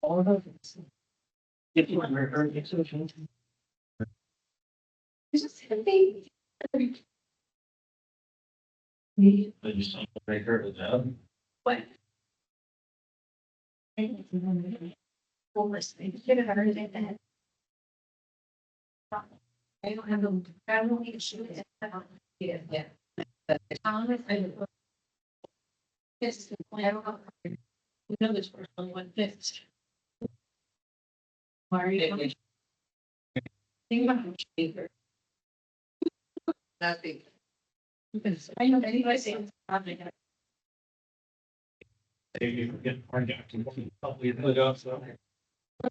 All of those. If you want to earn extra. It's just heavy. I just make her a job. What? Homeless, they should have heard it that. I don't have a family issue. Yeah. Yes, I don't know. We know this person went fixed. Why are you? Think about how cheap. Nothing. I know anybody saying. You get part of probably put up so. Hi.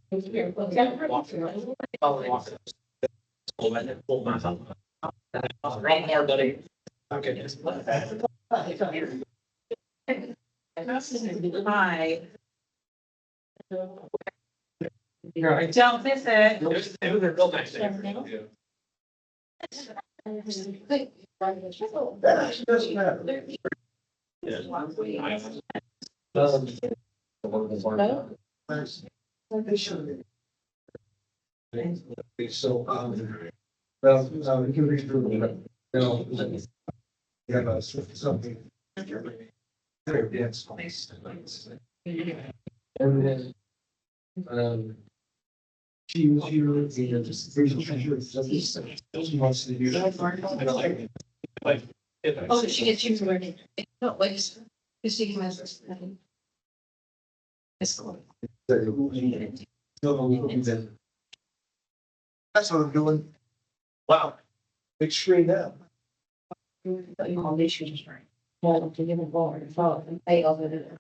Don't miss it. So, well, we can read through them. Yeah, something. There, yes. And then, she just, she wants to do that. Oh, she gets you learning. No, like, because she has this. It's cool. That's what I'm doing. Wow. Big screen now. All these shoes are. Well, to give a bar and fall and pay over it.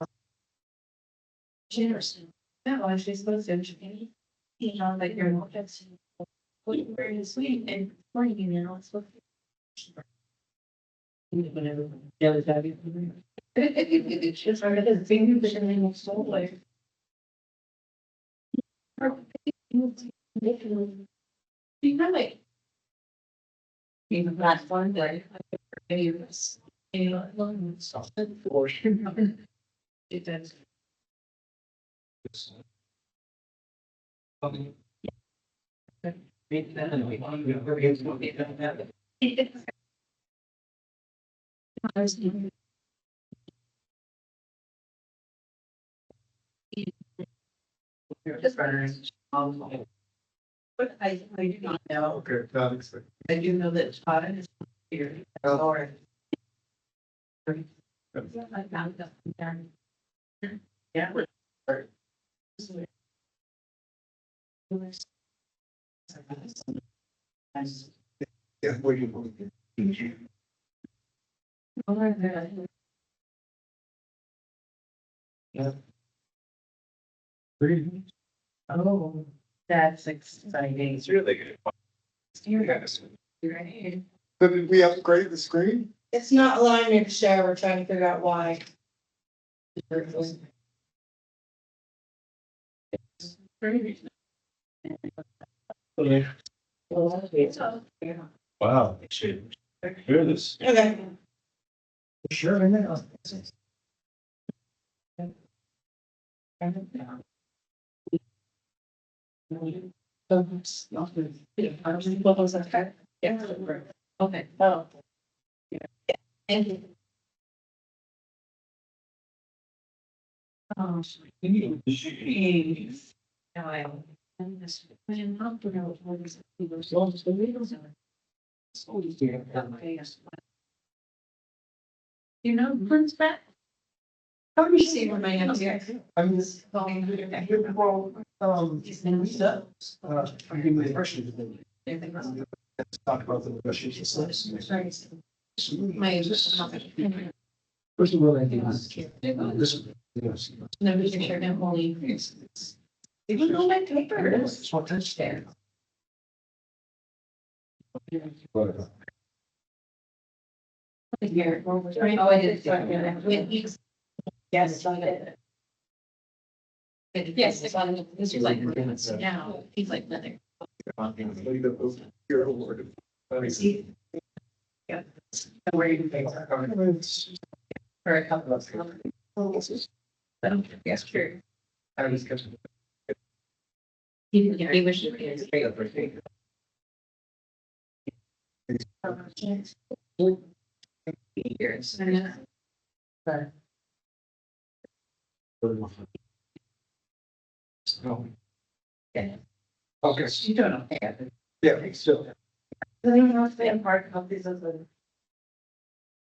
Generous. No, she's supposed to. You know, like you're not just. Where is sweet and morning, you know, it's. Whenever. Yeah, it's having. It's just like his fingers and so like. You know, like. Even last one day. It does. But I do not know. Okay. I do know that Todd is here. Or. I found that there. Yeah. Yeah, where you going? Oh, that's exciting. It's really good. Yes. Right. But did we upgrade the screen? It's not allowing me to share. We're trying to figure out why. Wow, it should hear this. Okay. Sure, I know. Yeah. Okay. Oh. Yeah. Thank you. Oh, jeez. Now I'm this plan not to know what is the results of the videos. So you know, Prince back. How do you see when I am here? I'm just going to he's been I'm giving the impression that let's talk about the questions. My. First of all, I think this. Yes. No, we can share them only. Even though my paper is. What touch there? Here. Oh, I did. Yes, I did. Yes, it's on, this is like, now, he's like nothing. Your award. See? Yeah. Where you pay for a couple of. Yes, true. I was catching. He was just being straight over. Years. But Oh, yeah. okay, You don't know. yeah, still. Does anyone else say hard copies of the?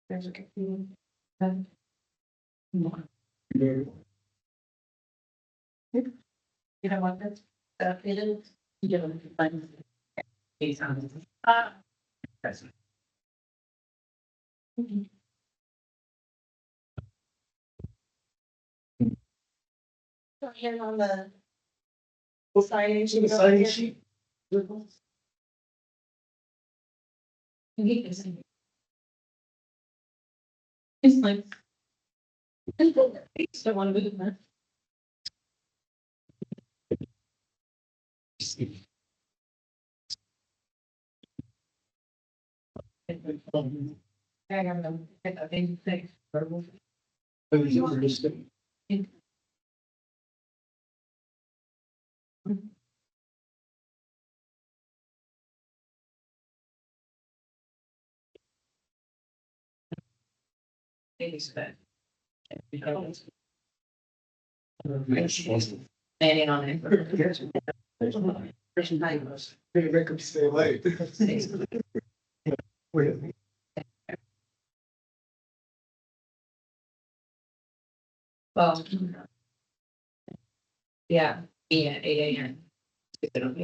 There's a. You don't want that? It is. You don't find. He's on. That's. Here on the. Signing sheet. The signing sheet. It's like. So one of them. I got them. I think they. I was interested. Maybe spent. Yes. Landing on it. Yes. Maybe make them stay late. Wait. Well. Yeah, yeah, 8 a.m. I'm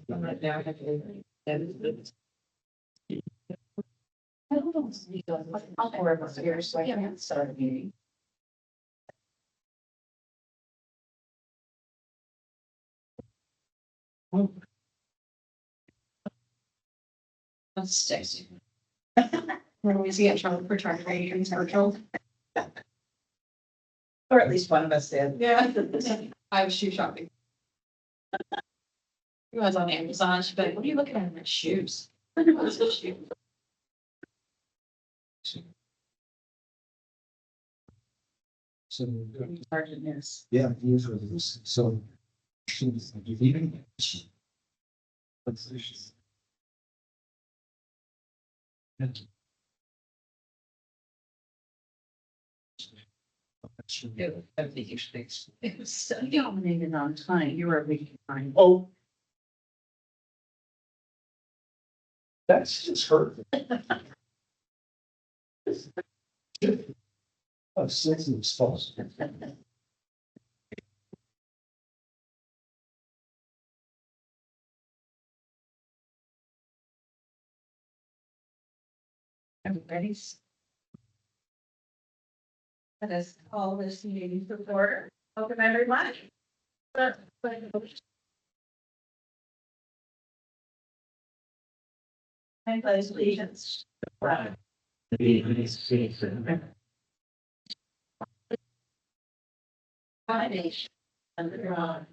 right now, I have to. I don't know. I'll go over here, so I can't start a meeting. That's Stacy. When we see a trouble for trying to read in circle. Or at least one of us did. Yeah. I was shoe shopping. I was on Amazon, she'd be like, what are you looking at in my shoes? What's the shoe? So, Sergeantness. yeah, these are those, so. She's like, you eating? Let's do this. It was so dominated on time. You were a week behind. Oh. That's just her. Oh, sensitive spouse. Everybody's. Let us call this meeting to order. Welcome, everyone. I pledge allegiance. One nation, under God.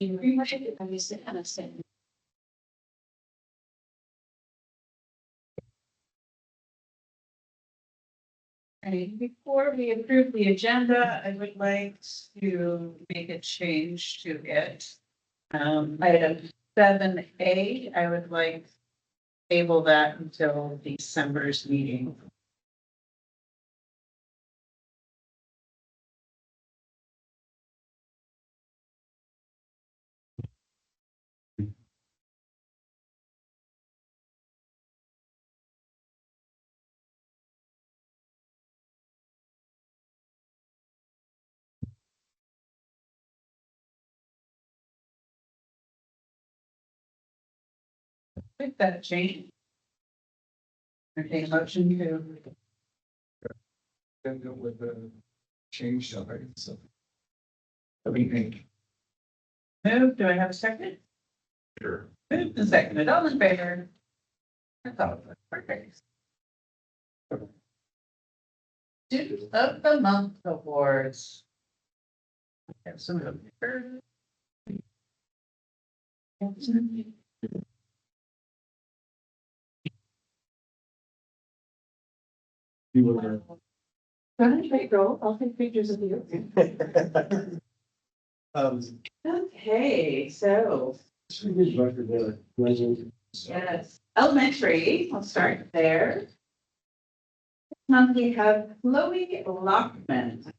You pretty much get everything and I said. Right, before we approve the agenda, I would like to make a change to it. Item 7A, I would like to table that until December's meeting. With that change. Okay, motion to. And go with the change, all right, so. Everything. Move, do I have a second? Sure. Move and seconded, all in favor? I thought it was perfect. Student of the Month Awards. I have some of them. You were. Go ahead, take roll. I'll take pictures of you. Okay, so, yes, elementary, I'll start there. This month we have Chloe Lockman,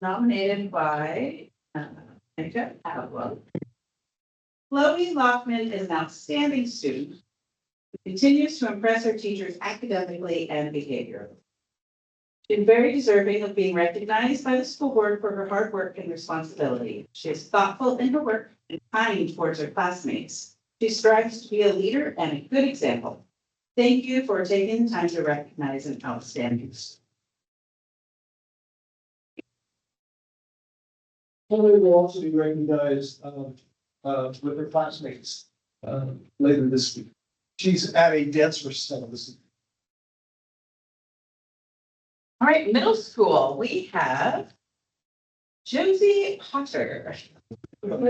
nominated by, Jacob Atwell. Chloe Lockman is an outstanding student who continues to impress her teachers academically and behaviorally. She is very deserving of being recognized by the school board for her hard work and responsibility. She is thoughtful in her work and kind towards her classmates. She strives to be a leader and a good example. Thank you for taking the time to recognize an outstanding student. Chloe will also be recognized, with her classmates, later this week. She's at a dance recital this week. All right, middle school, we have Josie Potter. Yeah.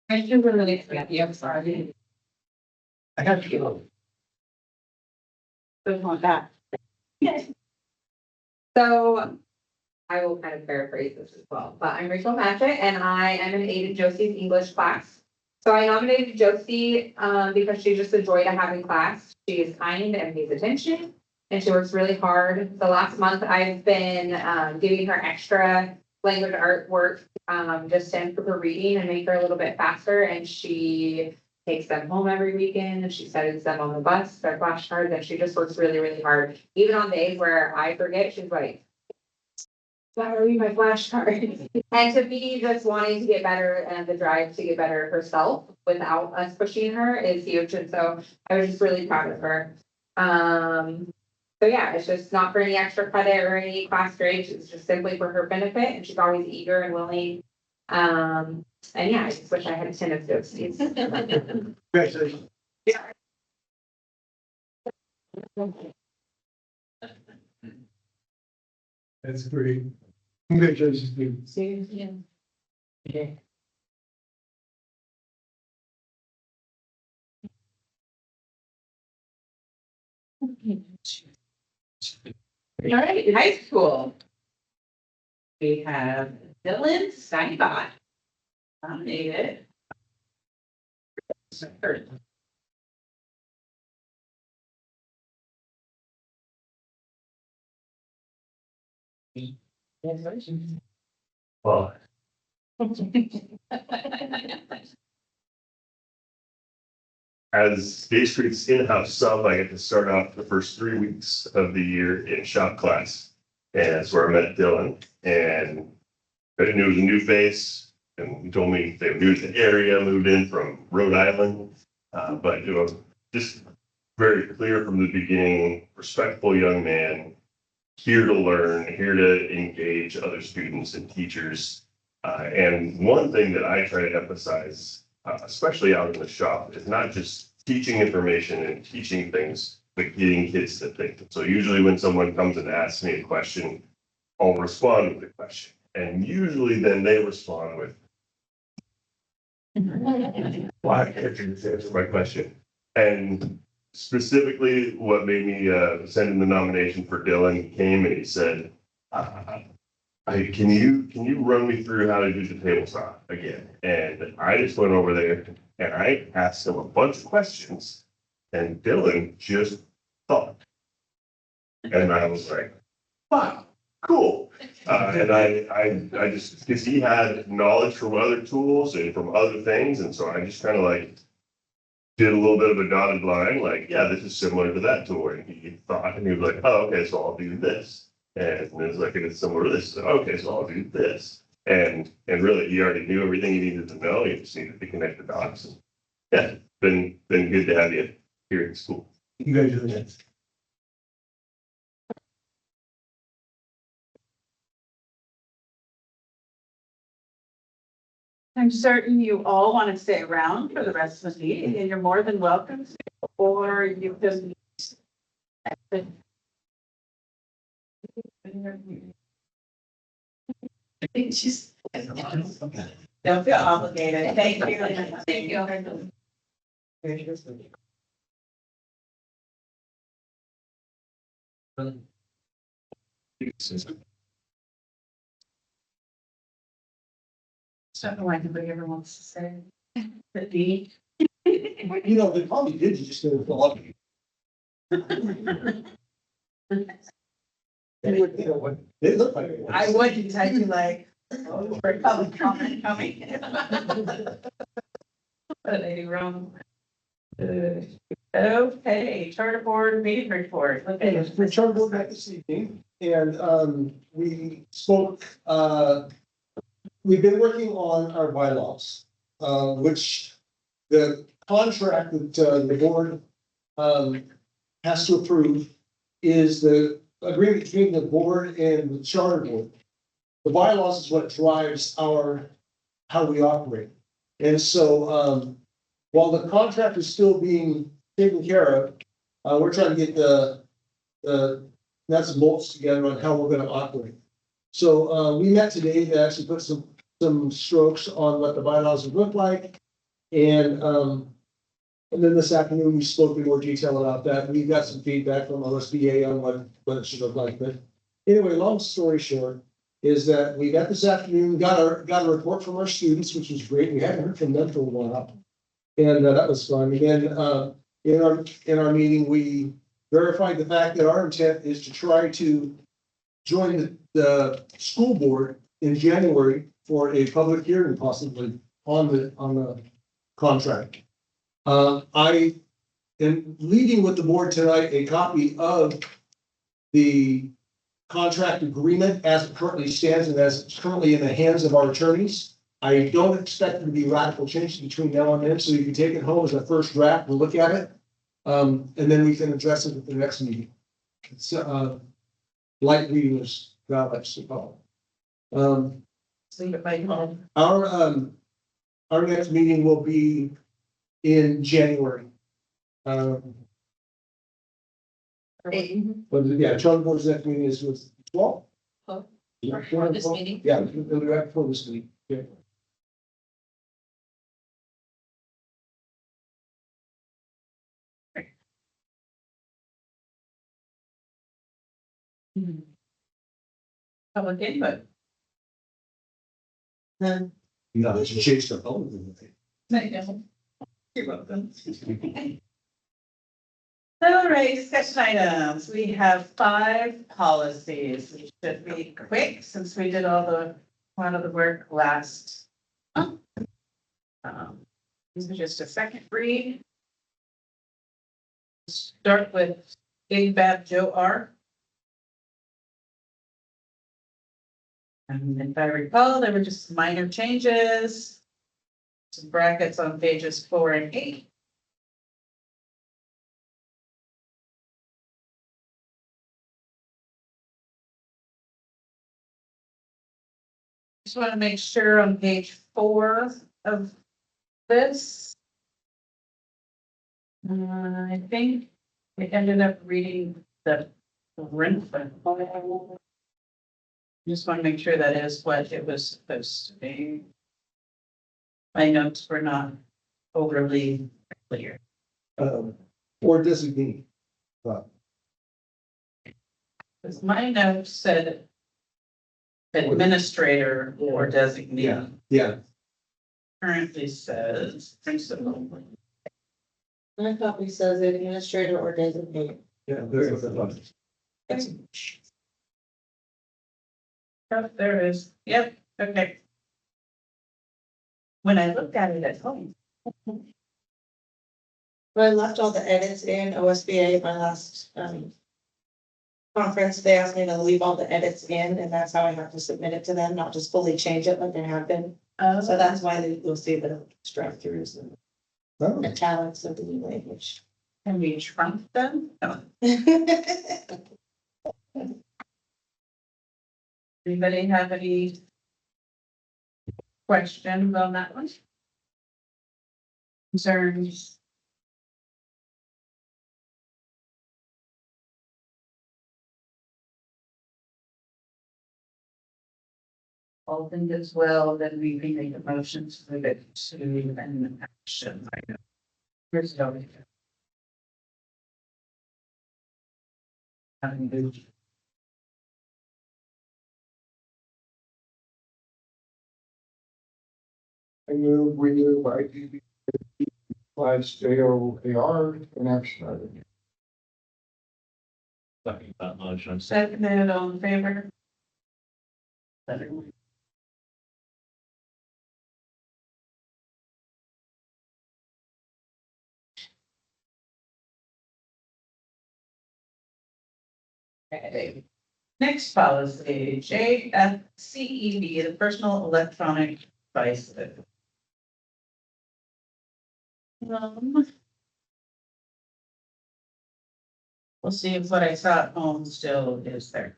I do really expect you, I'm sorry. I have to go. Don't want that. So I will kind of paraphrase this as well, but I'm Rachel Matchett and I am an aide in Josie's English class. So I nominated Josie because she's just a joy to have in class. She is kind and pays attention and she works really hard. The last month I've been giving her extra language artwork just to improve her reading and make her a little bit faster. And she takes them home every weekend and she studies them on the bus, their flashcards, and she just works really, really hard. Even on days where I forget, she's like, "Why are you my flashcards?" And to me, just wanting to get better and the drive to get better herself without us pushing her is huge. And so I was just really proud of her. So yeah, it's just not for any extra credit or any class grades. It's just simply for her benefit. And she's always eager and willing. And yeah, I just wish I had 10 of those seats. Congratulations. That's great. Congratulations. All right, high school. We have Dylan Steinbach, nominated. Well, as Bay Street's in-house sub, I get to start off the first 3 weeks of the year in shop class. And that's where I met Dylan, and I knew it was a new face, and he told me they were new to the area, moved in from Rhode Island. But it was just very clear from the beginning, respectful young man, here to learn, here to engage other students and teachers. And one thing that I try to emphasize, especially out in the shop, is not just teaching information and teaching things, but getting kids to think. So usually when someone comes and asks me a question, I'll respond with the question. And usually then they respond with, why can't you just answer my question? And specifically what made me send in the nomination for Dylan, he came and he said, can you run me through how to do the table saw again? And I just went over there and I asked him a bunch of questions, and Dylan just thought. And I was like, wow, cool. And I just, because he had knowledge from other tools and from other things. And so I just kind of like did a little bit of a dotted line, like, yeah, this is similar to that tool. And he thought, and he was like, oh, okay, so I'll do this. And it was like, and it's similar to this. So, okay, so I'll do this. And really, he already knew everything he needed to know. He just needed to connect the dots. And yeah, been good to have you here in school. Congratulations. I'm certain you all want to stay around for the rest of the meeting, and you're more than welcome to, or you can. I think she's. Don't feel obligated. Thank you. Thank you. Something like everybody ever wants to say. The D. You know, they probably did, you just didn't fill up. You know what, they look like. it. I wouldn't, I'd be like, oh, for public comment coming. What did I do wrong? Okay, charter board meeting report. Okay. Yes, the charter board met this evening, and, we spoke, we've been working on our bylaws, which the contract that, the board, has to approve is the agreement between the board and the charter board. The bylaws is what drives our, how we operate. And so, while the contract is still being taken care of, we're trying to get the nuts and bolts together on how we're gonna operate. So, we met today to actually put some strokes on what the bylaws would look like. And then this afternoon, we spoke in more detail about that. We got some feedback from OSBA on what it should look like. But anyway, long story short, is that we got this afternoon, got a report from our students, which was great. We hadn't heard from them for a while. And that was fun. And then, in our meeting, we verified the fact that our intent is to try to join the school board in January for a public hearing possibly on the contract. I am leaving with the board tonight a copy of the contract agreement as it currently stands and as it's currently in the hands of our attorneys. I don't expect there to be radical changes between now and then, so you can take it home as a first draft, we'll look at it. And then we can address it at the next meeting. It's, light reading is what I like to call it. Leave it by home. Our next meeting will be in January. But yeah, charter board's next meeting is with 12. For this meeting? Yeah, it'll be right before this meeting. Yeah. Public input. No, it's changed the phone. You're welcome. All right, discussion items. We have 5 policies. We should be quick since we did a lot of the work last month. These are just a second read. Start with Big Bad Joe R. And if I recall, there were just minor changes. Some brackets on pages 4 and 8. Just want to make sure on page 4 of this. I think we ended up reading the rent. Just want to make sure that is what it was supposed to be. My notes were not overly clear. Or designee. Because my notes said administrator or designee. Yeah. Currently says principal. My copy says administrator or designate. Yeah, there is. Oh, there is. Yep, okay. When I looked at it at home. But I left all the edits in OSBA at my last conference. They asked me to leave all the edits in, and that's how I have to submit it to them, not just fully change it like they have been. So that's why you'll see the strike throughs and Oh, italics of the new language. Can we shrunk them? No. Anybody have any questions on that one? Concerns? all things as well, then we can make a motion to move it to an action item. Where's it over here? Having moved. I move we move IDB slash JOAR in action item. Second that motion. Seconded, all in favor? Okay. Next policy, JFCEB, the personal electronic device. We'll see if what I saw at home still is there.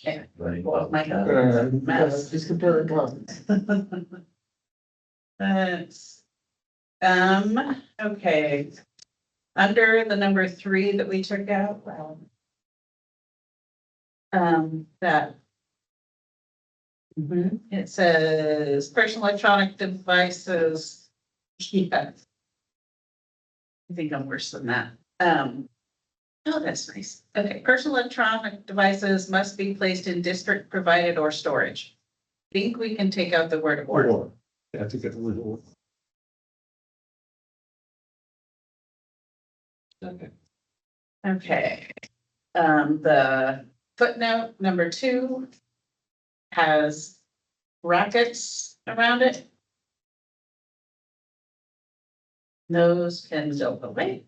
Okay, well, my God, mess. Just comparing comments. That's, okay. Under the number 3 that we took out, that. It says personal electronic devices. Yeah. I think I'm worse than that. Oh, that's nice. Okay, personal electronic devices must be placed in district provided or storage. Think we can take out the word or. Or, yeah, I think that's a little. Okay. Okay. The footnote number 2 has brackets around it. Those can go away.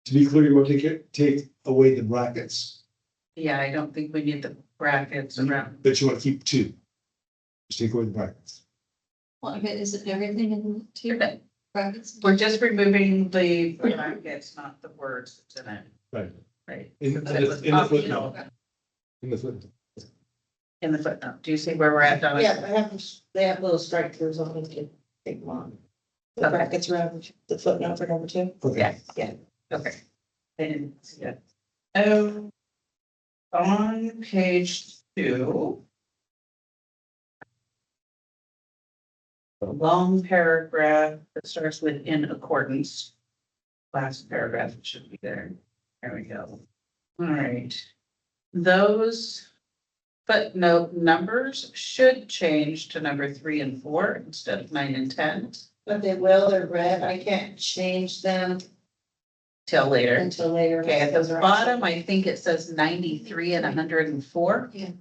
To be clear, you want to take away the brackets, Yeah, I don't think we need the brackets around. but you want to keep 2. Just take away the brackets. Well, okay, is it everything in two brackets? We're just removing the brackets, not the words that's in it, Right. right? In That the was footnote. optional. In the footnote. In the footnote. Do you see where we're at, Donna? Yeah, they have little strike throughs on it, you take them on. The Okay. brackets around the footnote for number 2. Yeah, yeah, okay. I didn't see it. Oh, on page 2. The long paragraph that starts with in accordance. Last paragraph should be there. There we go. All right. Those footnote numbers should change to number 3 and 4 instead of 9 and 10 But they will, they're red, I can't change them till later. until later. Okay, at the bottom, I think it says 93 and 104. Yeah.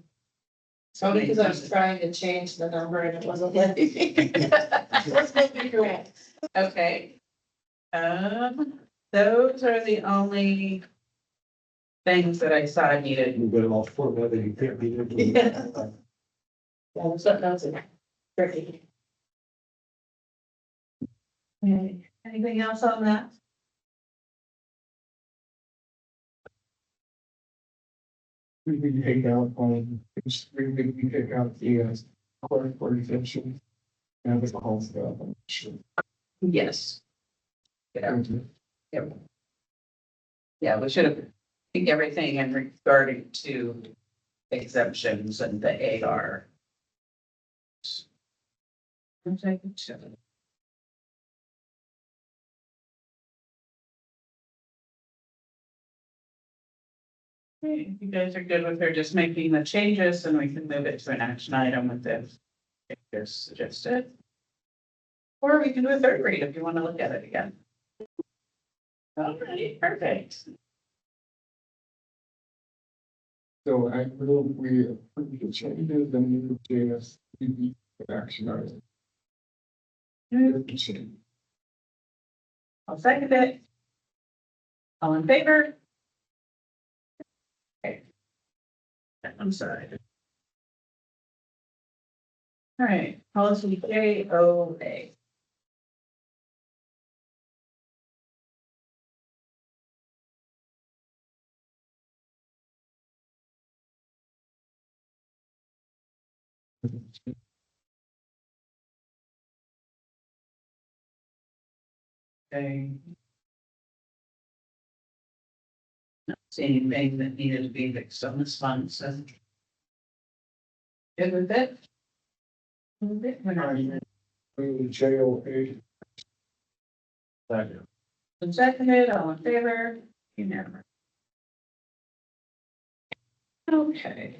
So because I was trying to change the number and it wasn't letting me. Let's make it correct. Okay. Those are the only things that I saw needed. We've got it all formatted, you can't be. Yeah. Yeah, there's something else in there. Tricky. Anything else on that? We can take out on, we can take out the court for exemption. And the whole stuff, I'm sure. Yes. Yeah, yeah, we should have, I think everything in regarding to exemptions and the AR. Okay, you guys are good with her just making the changes and we can move it to an action item with this. If there's suggested. Or we can do a third read if you want to look at it again. All right, perfect. So I move we approve the changes and move JSCB action item. I'll second it. All in favor? Okay. I'm sorry. All right, policy JOA. Okay. Not seeing anything that needed to be fixed on this one, so. Good with it? Move it, we're not even- JOA. Been seconded, all in favor, unanimous. Okay.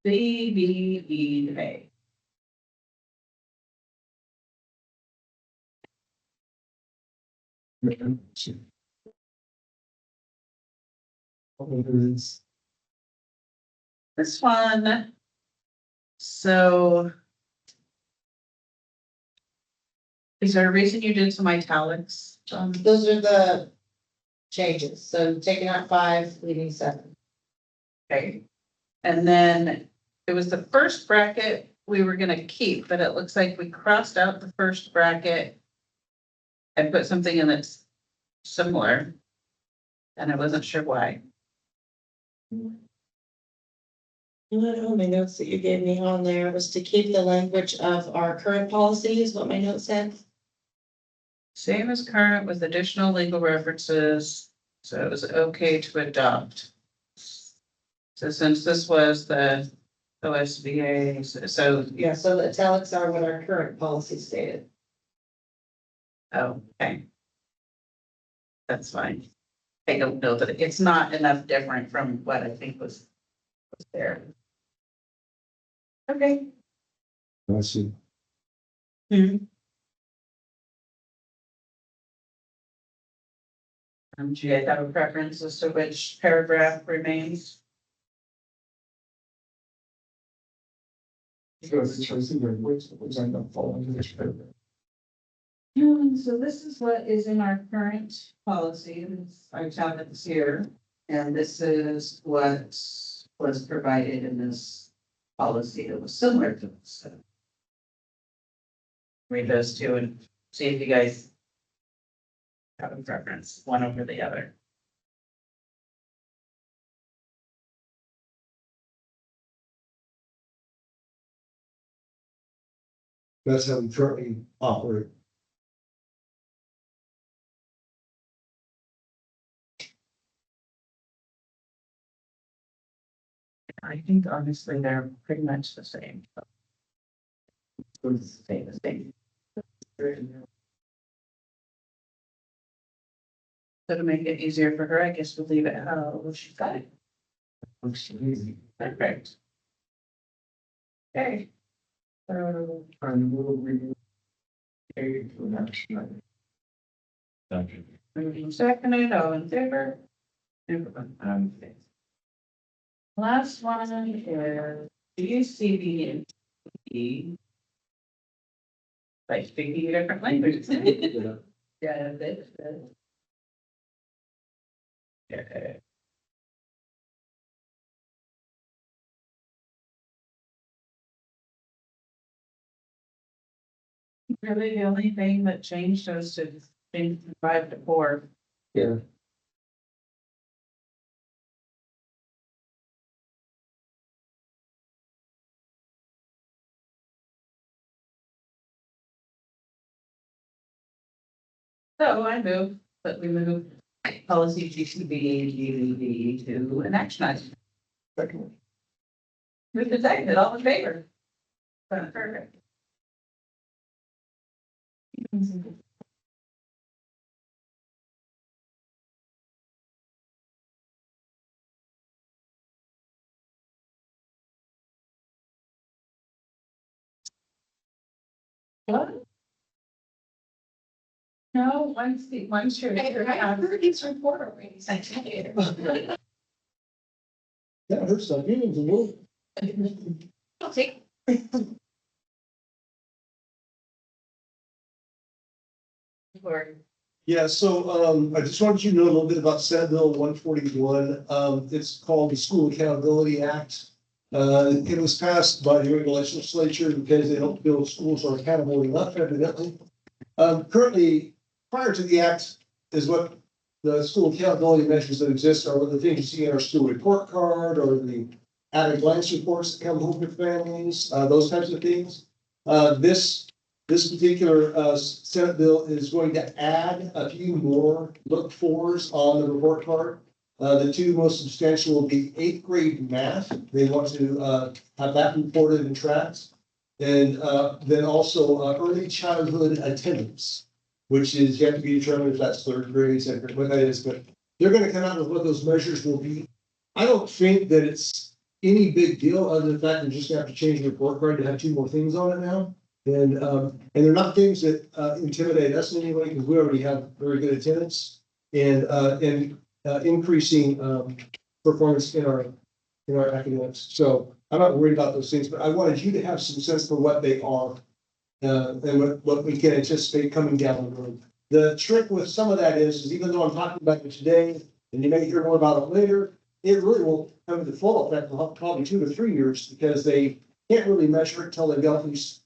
CBE debate. This one. So. Is there a reason you did some italics? Those are the changes, so taking out 5, leaving 7. Okay. And then it was the first bracket we were gonna keep, but it looks like we crossed out the first bracket. And put something in that's similar. And I wasn't sure why. You know, my notes that you gave me on there was to keep the language of our current policy is what my note said. Same as current with additional legal references, so it was okay to adopt. So since this was the OSBA, so, Yeah, so the italics are what our current policy stated. oh, okay. That's fine. I don't know that it's not enough different from what I think was there. Okay. I see. Do you have a preference as to which paragraph remains? So it's choosing the which end up falling into this paragraph. So this is what is in our current policy, I found it here, and this is what was provided in this policy that was similar to this. So read those two and see if you guys have a preference, one over the other. That's how we currently operate. I think honestly, they're pretty much the same. Say the same. So to make it easier for her, I guess we'll leave it how she's got it. Looks easy. Perfect. Okay. And we'll remove A to an action item. Moving seconded, all in favor? Last one is UCB and E. By speaking different languages. Yeah, that's. Okay. Really, the only thing that changed was to change from 5 to 4. Yeah. So I move that we move policy GCB to an action item. Second. Move to second, all in favor? Perfect. What? No, once you're. heard these report already. Yeah, her stuff, you need to move. I'll take. Yeah, so I just wanted you to know a little bit about Senate Bill 141. It's called the School Accountability Act. It was passed by the Oregon legislature because they don't feel schools are accountable enough, evidently. Currently, prior to the act is what the school accountability measures that exist are the things you see in our school report card or the at a glance reports that come home to families, those types of things. This this particular, Senate bill is going to add a few more look-fors on the report card. The two most substantial will be eighth grade math. They want to, have that reported and tracked. And, then also, early childhood attendance, which is yet to be determined if that's third grade, second grade, what that is, but they're gonna come out with what those measures will be. I don't think that it's any big deal, other than the fact they're just gonna have to change the report card to have two more things on it now. And they're not things that intimidate us in any way, because we already have very good attendance and increasing performance in our academics. So I'm not worried about those things, but I wanted you to have some sense for what they are and what we can anticipate coming down the road. The trick with some of that is even though I'm talking about it today, and you may hear more about it later, it really will come into full effect in probably 2 to 3 years, because they can't really measure it until they've got these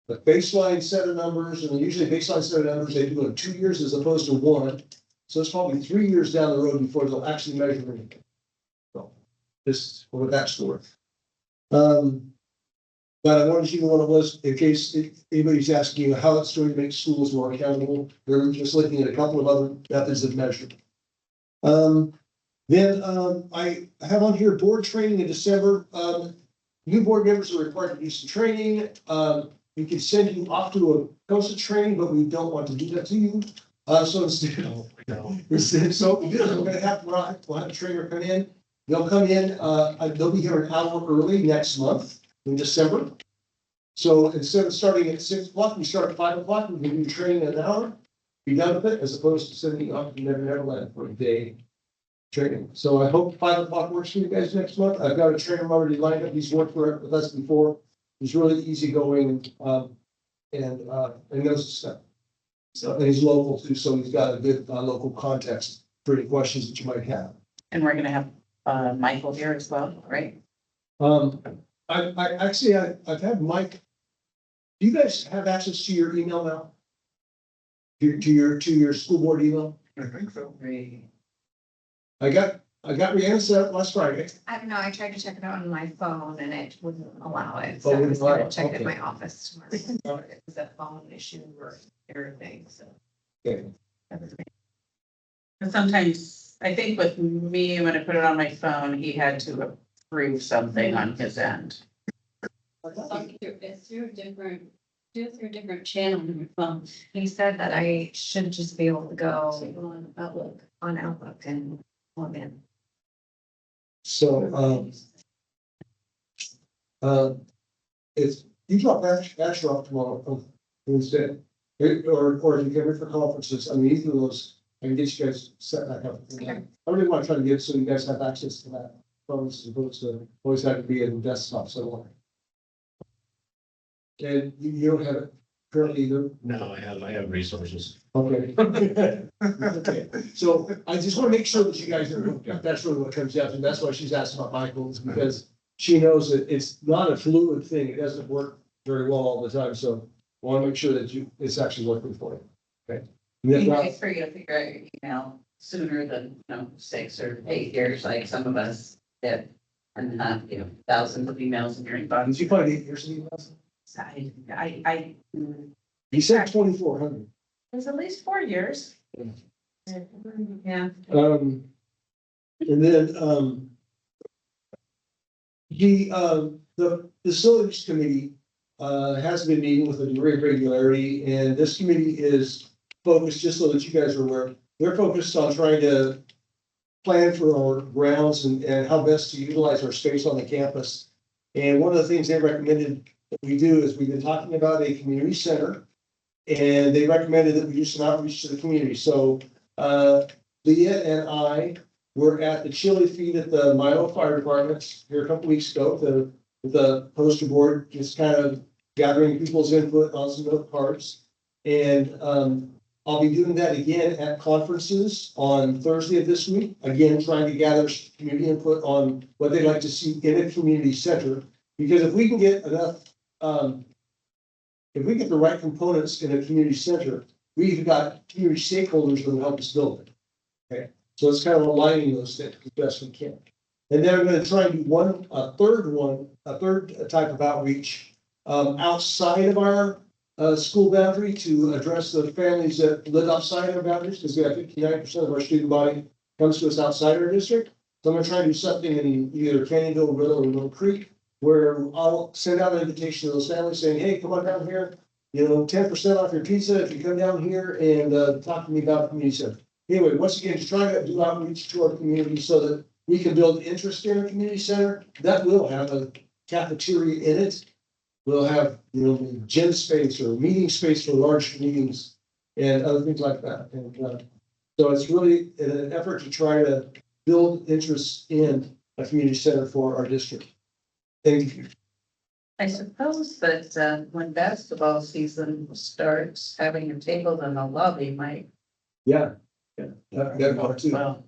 the baseline set of numbers, and usually baseline set of numbers, they do in 2 years as opposed to 1. So it's probably 3 years down the road before they'll actually measure anything. So this for what that's worth. But I wanted you to know what it was, in case anybody's asking you how it's going to make schools more accountable. They're just looking at a couple of other methods of measurement. Then I have on here board training in December. New board members are required to do some training. We can send you off to a COSA training, but we don't want to do that to you. So instead, we'll have a trainer come in. They'll come in, they'll be here an hour early next month in December. So instead of starting at 6 o'clock, we start at 5 o'clock. We can do training in an hour, be done with it, as opposed to sending off to Neverland for a day training. So I hope 5 o'clock works for you guys next month. I've got a trainer already lined up. He's worked with us before. He's really easygoing, and knows his stuff. So, and he's local too, so he's got a good local context for any questions that you might have. And we're gonna have Michael here as well, right? I've had Mike. Do you guys have access to your email now? To your school board email? I think so. Great. I got Rihanna set up last Friday. I tried to check it out on my phone and it wouldn't allow it, Oh, so I wouldn't was allow gonna it, check it in okay. my office tomorrow. It was a phone issue or everything, so. Okay. And sometimes, I think with me, when I put it on my phone, he had to approve something on his end. It's through a different channel on your phone. He said that I should just be able to go on Outlook and log in. So, it's, you drop Asher off tomorrow on Wednesday. Or if you get ready for conferences, I mean, either of those, I can get you guys set back up. Okay. I really want to try to get so you guys have access to that phones as opposed to always have to be in desktop somewhere. And you don't have it currently either? No, I have resources. Okay. Okay, so I just want to make sure that you guys are, that's really what comes down to, that's why she's asking about Michael's, because she knows that it's not a fluid thing, it doesn't work very well all the time, so I want to make sure that it's actually working for you. Okay. And It'd if be not, nice for you to figure out your email sooner than, 6 or 8 years, like some of us did. And have, thousands of emails in your did inbox. you find 8 years of emails? I, You said 2,400. it's at least 4 years. Yeah. And then, the facilities committee, has been meeting with a degree of regularity, and this committee is focused, just so that you guys are aware, they're focused on trying to plan for our grounds and how best to utilize our space on the campus. And one of the things they recommended that we do is we've been talking about a community center, and they recommended that we do some outreach to the community. So, Leah and I were at the chili feed at the Milo Fire Department here a couple weeks ago, the poster board, just kind of gathering people's input on some note cards. And I'll be doing that again at conferences on Thursday of this week. Again, trying to gather community input on what they'd like to see in a community center. Because if we can get enough, if we get the right components in a community center, we've got community stakeholders that will help us build it. Okay, so it's kind of aligning those things as best we can. And then I'm going to try and do a third type of outreach outside of our school boundary to address the families that live outside our boundaries, because we have 59% of our student body comes to us outside our district. So I'm gonna try and do something in either Canyonville, Willow, or Mill Creek, where I'll send out an invitation to those families saying, hey, come on down here. 10% off your pizza if you come down here and talk to me about the community center. Anyway, once again, just trying to do outreach to our community so that we can build interest in our community center. That will have a cafeteria in it. We'll have, gym space or meeting space for large meetings and other things like that. And so it's really an effort to try to build interest in a community center for our district. Thank you. I suppose that when basketball season starts, having a table in the lobby might. Yeah. That part too. Well,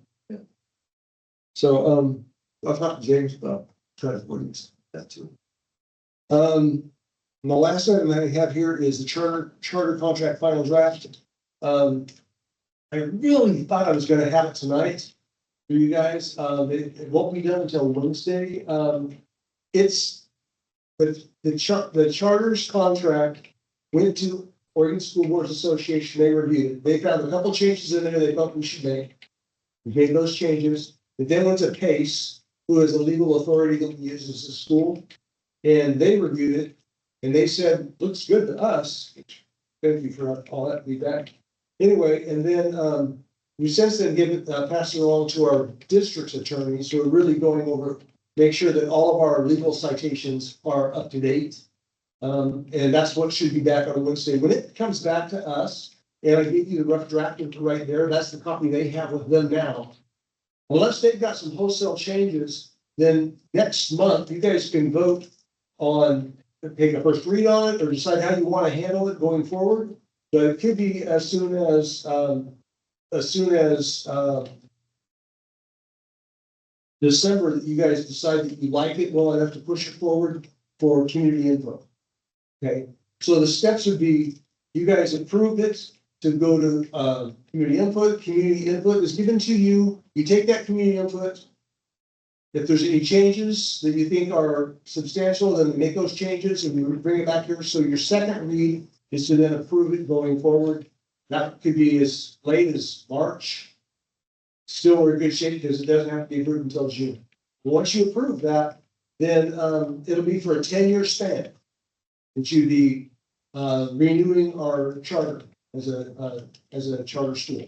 So, I'll talk to James about trying to put that too. The last item I have here is the charter contract final draft. I really thought I was gonna have it tonight for you guys. It won't be done until Wednesday. The charters contract went to Oregon School Boards Association. They reviewed it. They found a couple changes in there they thought we should make. We made those changes. It then went to PACE, who is a legal authority that we use as a school. And they reviewed it and they said, looks good to us. Thank you for all that feedback. Anyway, and then we since then passed it along to our district's attorneys who are really going over, make sure that all of our legal citations are up to date. And that's what should be back on Wednesday. When it comes back to us, and I gave you the rough draft right there, that's the copy they have with them now. Unless they've got some wholesale changes, then next month you guys can vote on, take a first read on it or decide how you want to handle it going forward. But it could be as soon as December that you guys decide that you like it well enough to push it forward for community input. Okay, so the steps would be, you guys approve it to go to community input. Community input is given to you. You take that community input. If there's any changes that you think are substantial, then make those changes and we bring it back here. So your second read is to then approve it going forward. That could be as late as March. Still, we're in good shape because it doesn't have to be approved until June. Once you approve that, then it'll be for a 10-year span that you'd be renewing our charter as a charter school.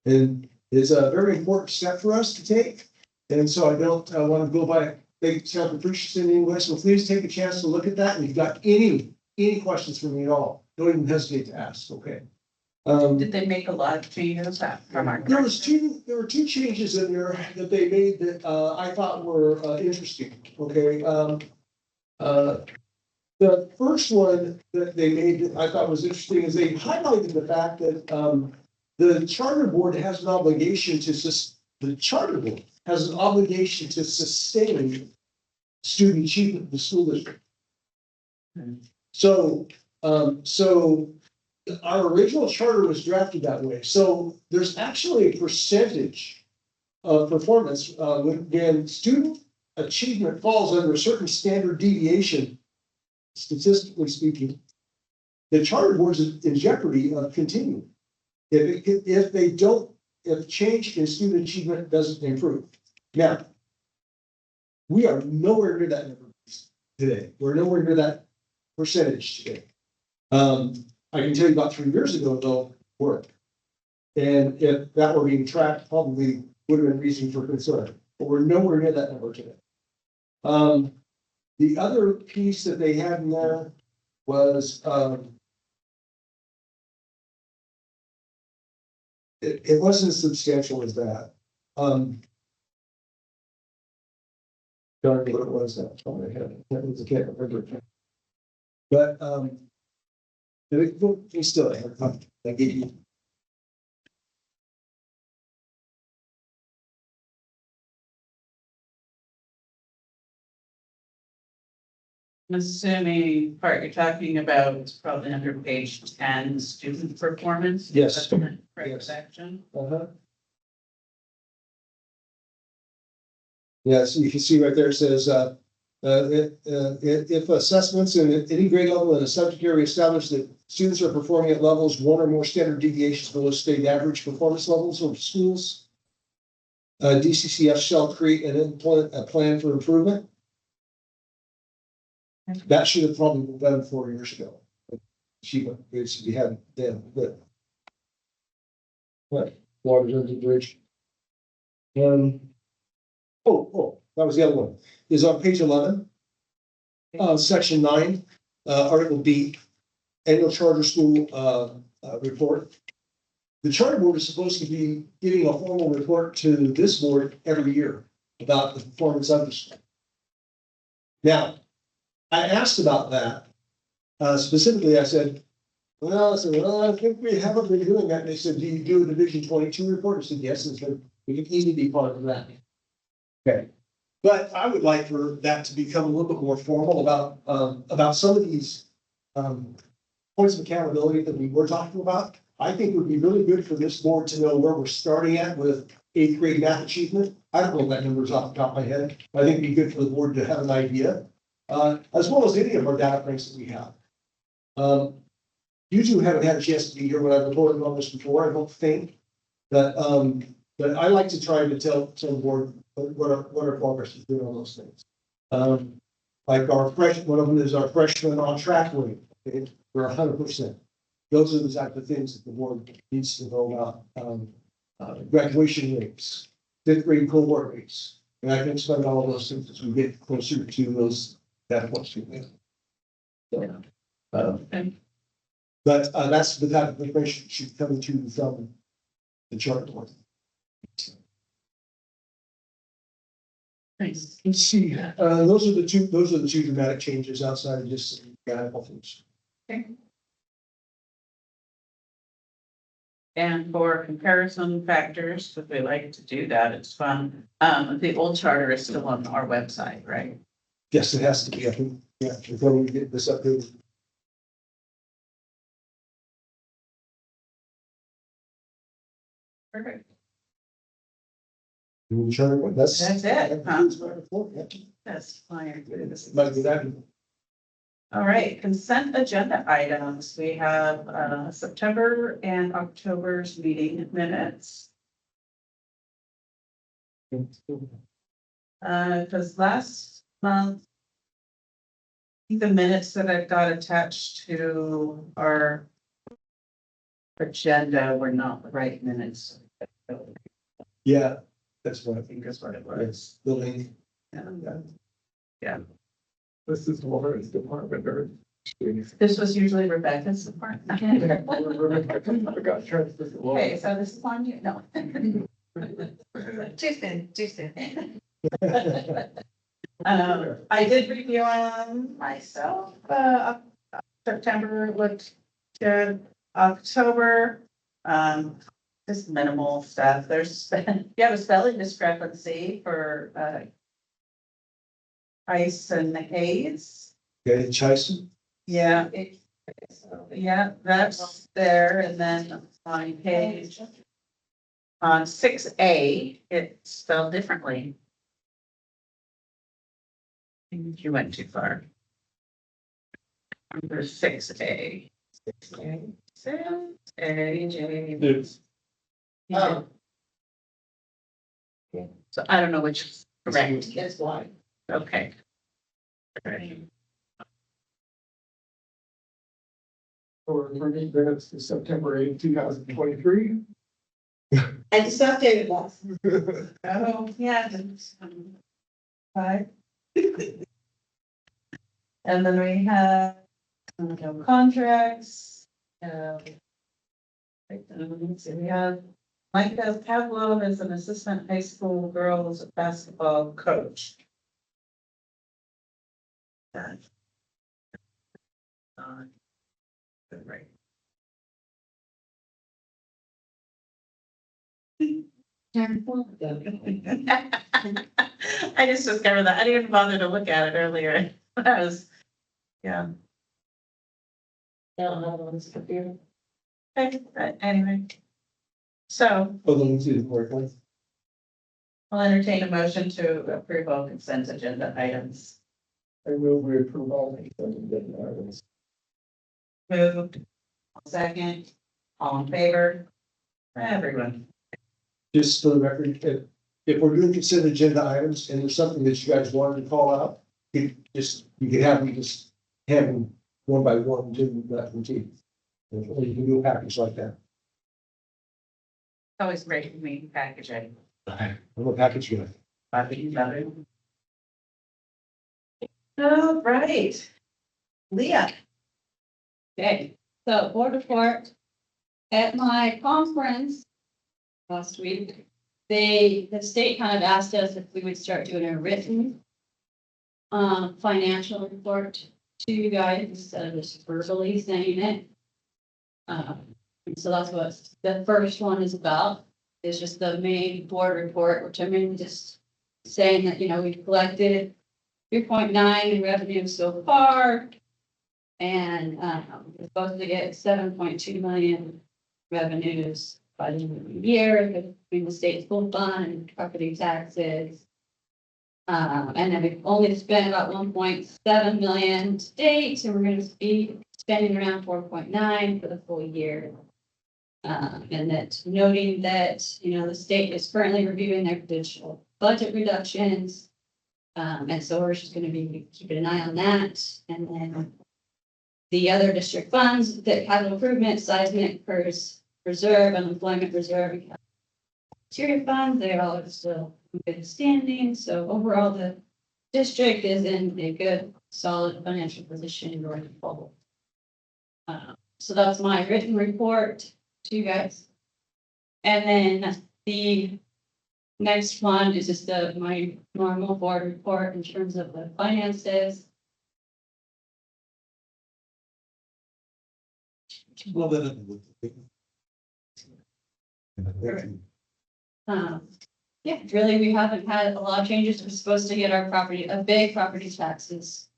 And it's a very important step for us to take. And so I don't want to go by big self appreciation in any way. So please take a chance to look at that. And if you've got any questions for me at all, don't even hesitate to ask. Okay. did they make a lot of changes from our? There were two changes in there that they made that I thought were interesting. Okay. The first one that they made that I thought was interesting is they highlighted the fact that the charter board has an obligation to sustain student achievement in the school district. So our original charter was drafted that way. So there's actually a percentage of performance when student achievement falls under a certain standard deviation, statistically speaking, the charter board is in jeopardy of continuing. If change in student achievement doesn't improve. Now, we are nowhere near that number today. We're nowhere near that percentage today. I can tell you about 3 years ago, though, work. And if that were being tracked, probably would have been reason for concern. But we're nowhere near that number today. The other piece that they had in there was it wasn't as substantial as that. Don't know what it was that on my head. I can't remember. But we still have. I gave you. I'm assuming part you're talking about is probably under page 10, student performance. Yes. That's the correct Yes. section. Yeah, so you can see right there, it says, If assessments in any grade level in a subject area establish that students are performing at levels one or more standard deviations below state average performance levels of schools, DCCF shall create and implement a plan for improvement. That should have probably been done 4 years ago. We had them, but. What, water's under the bridge? That was the other one, is on page 11. Section 9, article B, annual charter school, report. The charter board is supposed to be giving a formal report to this board every year about the performance of the school. Now, I asked about that. Specifically, I said, I think we haven't been doing that. And they said, do you do a Division 22 report? I said, yes. And said, we can easily be part of that. Okay. But I would like for that to become a little bit more formal about some of these points of accountability that we were talking about. I think it would be really good for this board to know where we're starting at with 8th grade math achievement. I don't know that number's off the top of my head. I think it'd be good for the board to have an idea, as well as any of our data points that we have. You two haven't had a chance to be here when I've reported on this before. I don't think that, but I like to try to tell the board what our progress is doing on those things. Like one of them is our freshman on track rate. Okay? We're 100%. Those are the type of things that the board needs to know about. Graduation rates, 5th grade cohort rates. And I can explain all of those things as we get closer to those data points. But that's the type of information that should come to from the chart board. Nice. Let's see, those are the two dramatic changes outside of just grammatical things. And for comparison factors, if we like to do that, it's fun. The old charter is still on our website, right? Yes, it has to be, I think, yeah, before we get this updated. Perfect. Charter, that's That's it, that huh? concludes my report, yeah. That's fine. Might be that. All right, consent agenda items. We have September and October's meeting minutes. Because last month, the minutes that I got attached to our agenda were not the right minutes. Yeah, that's what I I think. think that's what it was. It's the link. Yeah. This is Laura's department or. This was usually Rebecca's department. I forgot transfer. Okay, so this is on you, no. Too soon. I did review on myself, September looked good, October, just minimal stuff, there's, you have a spelling discrepancy for, ice and haze. Okay, Chyson. Yeah. Yeah, that's there, and then on page, on 6A, it's spelled differently. I think you went too far. Under 6A. 6A. Yes. So I don't know which is correct. That's why. Okay. Right. For meeting minutes to September 8, 2023. I just updated last. Oh, yeah. Right. And then we have contracts. Let's see, we have Micah Pavlov as an assistant high school girls basketball coach. Right. I just discovered that. I didn't even bother to look at it earlier. I was, yeah. Okay, but anyway. So Oh, the link to the board, please. I'll entertain a motion to approve all consent agenda items. I will reapprove all the agenda items. Moved. Second, all in favor? Everyone. Just for the record, if we're doing consent agenda items and there's something that you guys wanted to call out, you could have me just have them one by one, do that routine. Or you can do a package like that. Always great for me packaging. I'm a package guy. All right. Leah. Okay, so board report. At my conference last week, the state kind of asked us if we would start doing a written financial report to you guys instead of just verbally saying it. And so that's what the first one is about, is just the main board report, which I'm mainly just saying that, you know, we've collected 3.9 in revenue so far. And we're supposed to get 7.2 million revenues by the end of the year between the state school fund and property taxes. And then we've only spent about 1.7 million to date, and we're going to be spending around 4.9 for the full year. And that noting that, you know, the state is currently reviewing their potential budget reductions. And so we're just going to be keeping an eye on that. And then the other district funds, that capital improvement, seismic, PERS reserve, unemployment reserve, and cafeteria funds, they're all still in good standing. So overall, the district is in a good, solid financial position going forward. So that's my written report to you guys. And then the next one is just my normal board report in terms of the finances. Well, then. Yeah, really, we haven't had a lot of changes. We're supposed to get our big property taxes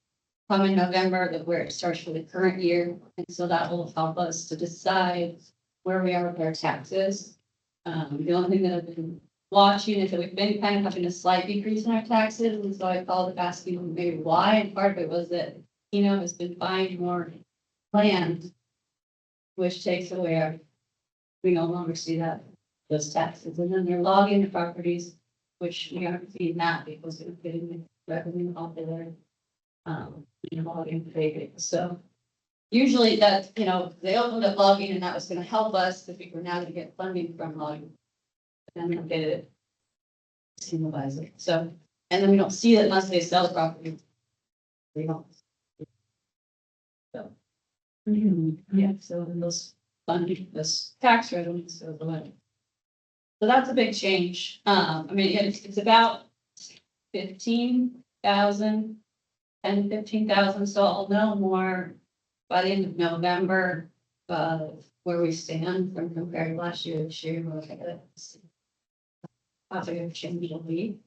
come in November, where it starts for the current year. And so that will help us to decide where we are with our taxes. The only thing that I've been watching is that we've been kind of having a slight decrease in our taxes. And so I called asking maybe why, and part of it was that, you know, has been buying more land, which takes away our, we no longer see that, those taxes. And then they're logging the properties, which we aren't seeing that because we're getting revenue off of their, logging fake. So usually that, you know, they opened up logging and that was gonna help us if we were now to get funding from logging. But then they'll get it, symbolize it. So, and then we don't see it unless they sell the property. They don't. So. Yeah, so those funding, this tax revenues goes away. So that's a big change. I mean, it's about 15,000, 15,000. So I'll know more by the end of November of where we stand from compared to last year. This year, we'll look at it. How big of a change will be.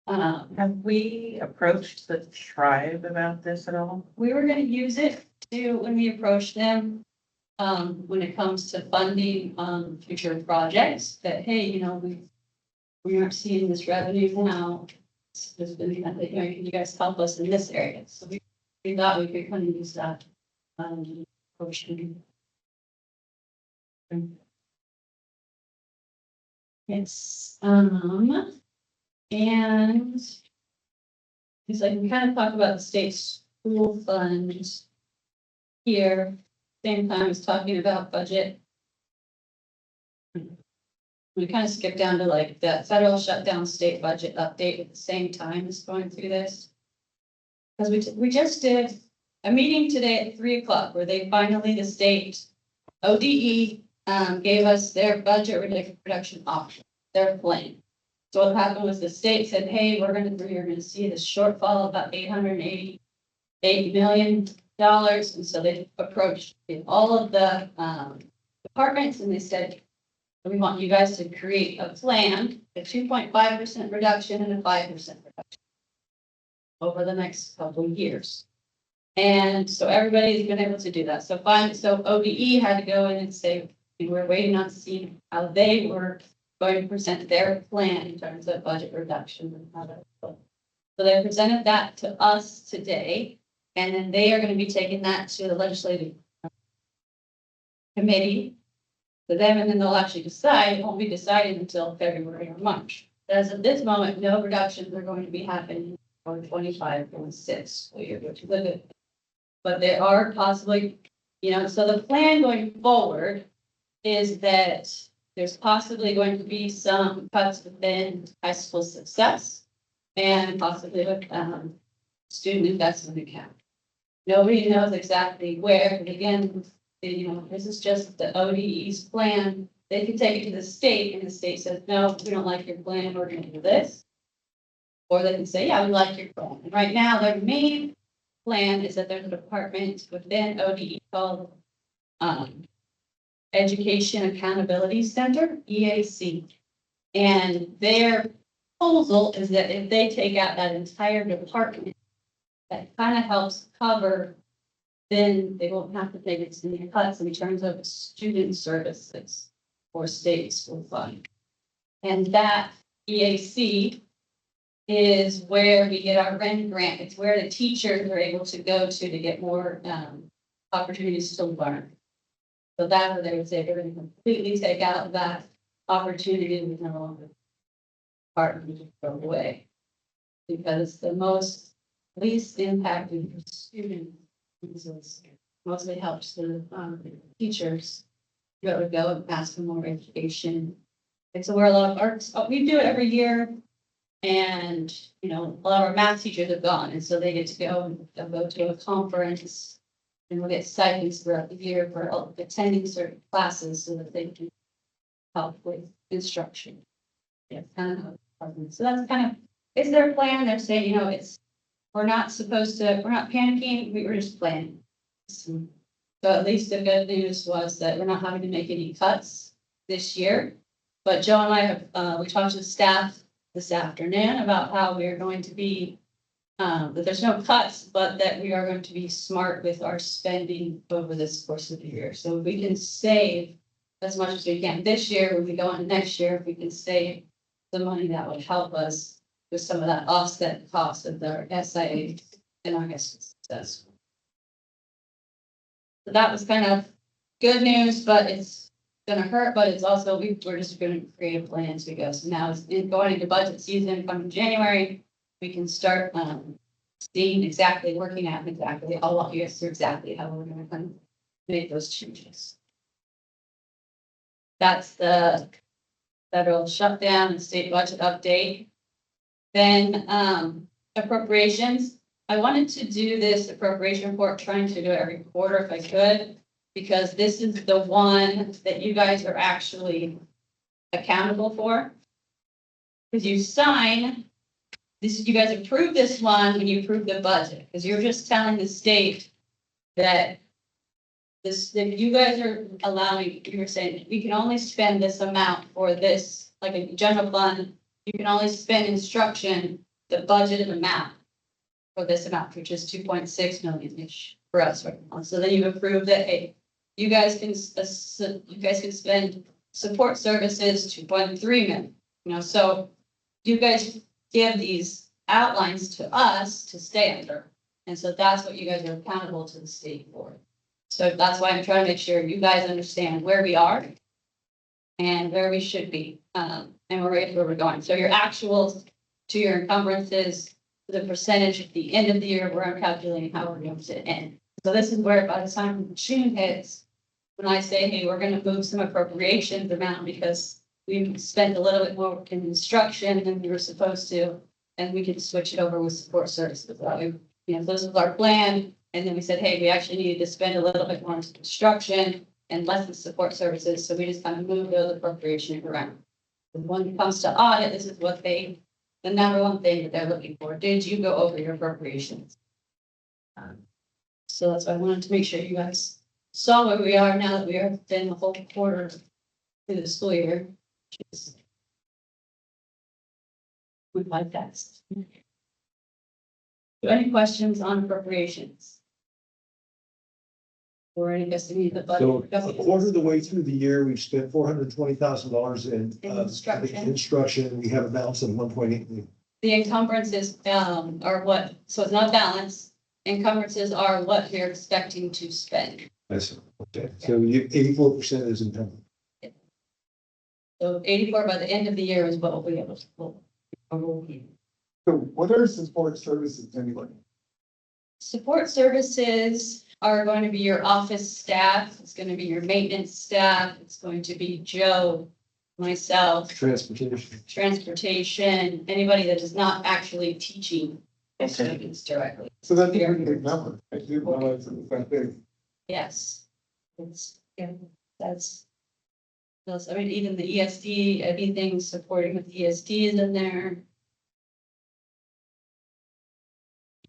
Have we approached the tribe about this at all? We were gonna use it to, when we approach them, when it comes to funding, future projects, that, hey, you know, we aren't seeing this revenue now. There's been, you know, can you guys help us in this area? So we thought we could kind of use that, approach. Yes, and he's like, we kind of talk about the state school funds here, same time as talking about budget. We kind of skip down to like the federal shutdown state budget update at the same time as going through this. Because we just did a meeting today at 3 o'clock where they finally, the state ODE gave us their budget reduction option, their plan. So what happened was the state said, hey, you're gonna see this shortfall of about $888 million. And so they approached all of the departments and they said, we want you guys to create a plan, a 2.5% reduction and a 5% reduction over the next couple of years. And so everybody's been able to do that. So ODE had to go in and say, we're waiting on seeing how they were going to present their plan in terms of budget reduction and how that. So they presented that to us today, and then they are gonna be taking that to the legislative committee for them, and then they'll actually decide. It won't be decided until February or March. As of this moment, no reductions are going to be happening for 25-26 school year, which is a good. But there are possibly, so the plan going forward is that there's possibly going to be some cuts within high school success and possibly with, student investment account. Nobody knows exactly where, but again, this is just the ODE's plan. They can take it to the state and the state says, no, we don't like your plan, we're gonna do this. Or they can say, yeah, we like your plan. And right now, their main plan is that there's a department within ODE called, Education Accountability Center, EAC. And their proposal is that if they take out that entire department, that kind of helps cover, then they won't have to take it to the cuts in terms of student services or state school fund. And that EAC is where we get our REN grant. It's where the teachers are able to go to get more opportunities to learn. So that's what they would say, they're going to completely take out that opportunity and no longer part of it go away. Because the least impacted students mostly helps the teachers be able to go and ask for more education. It's where a lot of arts, we do it every year. And, a lot of our math teachers have gone, and so they get to go and they'll go to a conference. And we'll get stipends throughout the year for attending certain classes so that they can help with instruction. Yeah, kind of. So that's kind of, it's their plan. They're saying, we're not panicking, we were just planning. So at least the good news was that we're not having to make any cuts this year. But Joe and I have, we talked to the staff this afternoon about how we're going to be, that there's no cuts, but that we are going to be smart with our spending over this course of the year. So if we can save as much as we can this year, when we go into next year, if we can save the money, that would help us with some of that offset cost of their SIA and our success. So that was kind of good news, but it's gonna hurt, but it's also, we're just gonna create a plan as we go. So now it's going into budget season coming January, we can start seeing exactly, working out exactly, I'll walk you guys through exactly how we're gonna kind of make those changes. That's the federal shutdown and state budget update. Then appropriations. I wanted to do this appropriation report, trying to do it every quarter if I could, because this is the one that you guys are actually accountable for. Because you sign this, you guys approve this one when you approve the budget, because you're just telling the state that that you guys are allowing, you're saying we can only spend this amount for this, like a general fund, you can only spend instruction, the budgeted amount for this amount, which is 2.6 million-ish for us right now. So then you approve that, hey, you guys can spend support services 2.3 million. So you guys give these outlines to us to stay under. And so that's what you guys are accountable to the state for. So that's why I'm trying to make sure you guys understand where we are and where we should be, and where we're going. So your actuals to your encumbrances, the percentage at the end of the year, where I'm calculating how we're going to end. So this is where by the time June hits, when I say, hey, we're going to move some appropriations amount because we spent a little bit more in instruction than we were supposed to, and we can switch it over with support services. This is our plan. And then we said, hey, we actually needed to spend a little bit more on construction and less in support services. So we just kind of moved those appropriations around. When it comes to audit, this is what the number one thing that they're looking for. Did you go over your appropriations? So that's why I wanted to make sure you guys saw where we are now that we are in the whole quarter through the school year. We'd like that. Any questions on appropriations? Or any guess to the budget? So a quarter of the way through the year, we've spent $420,000 in In instruction. instruction. We have a balance of 1.8 million. The encumbrances, are what, so it's not balance. Encumbrances are what you're expecting to spend. That's, okay, so you, 84% is in town. So 84 by the end of the year is what we'll be able to pull. So what are support services anyway? Support services are going to be your office staff, it's going to be your maintenance staff, it's going to be Joe, myself, Transportation. transportation, anybody that is not actually teaching students directly. So that's a pretty big number. I didn't realize it was that big. Yes. It's, yeah, that's. Those, I mean, even the ESD, anything supporting with ESD is in there.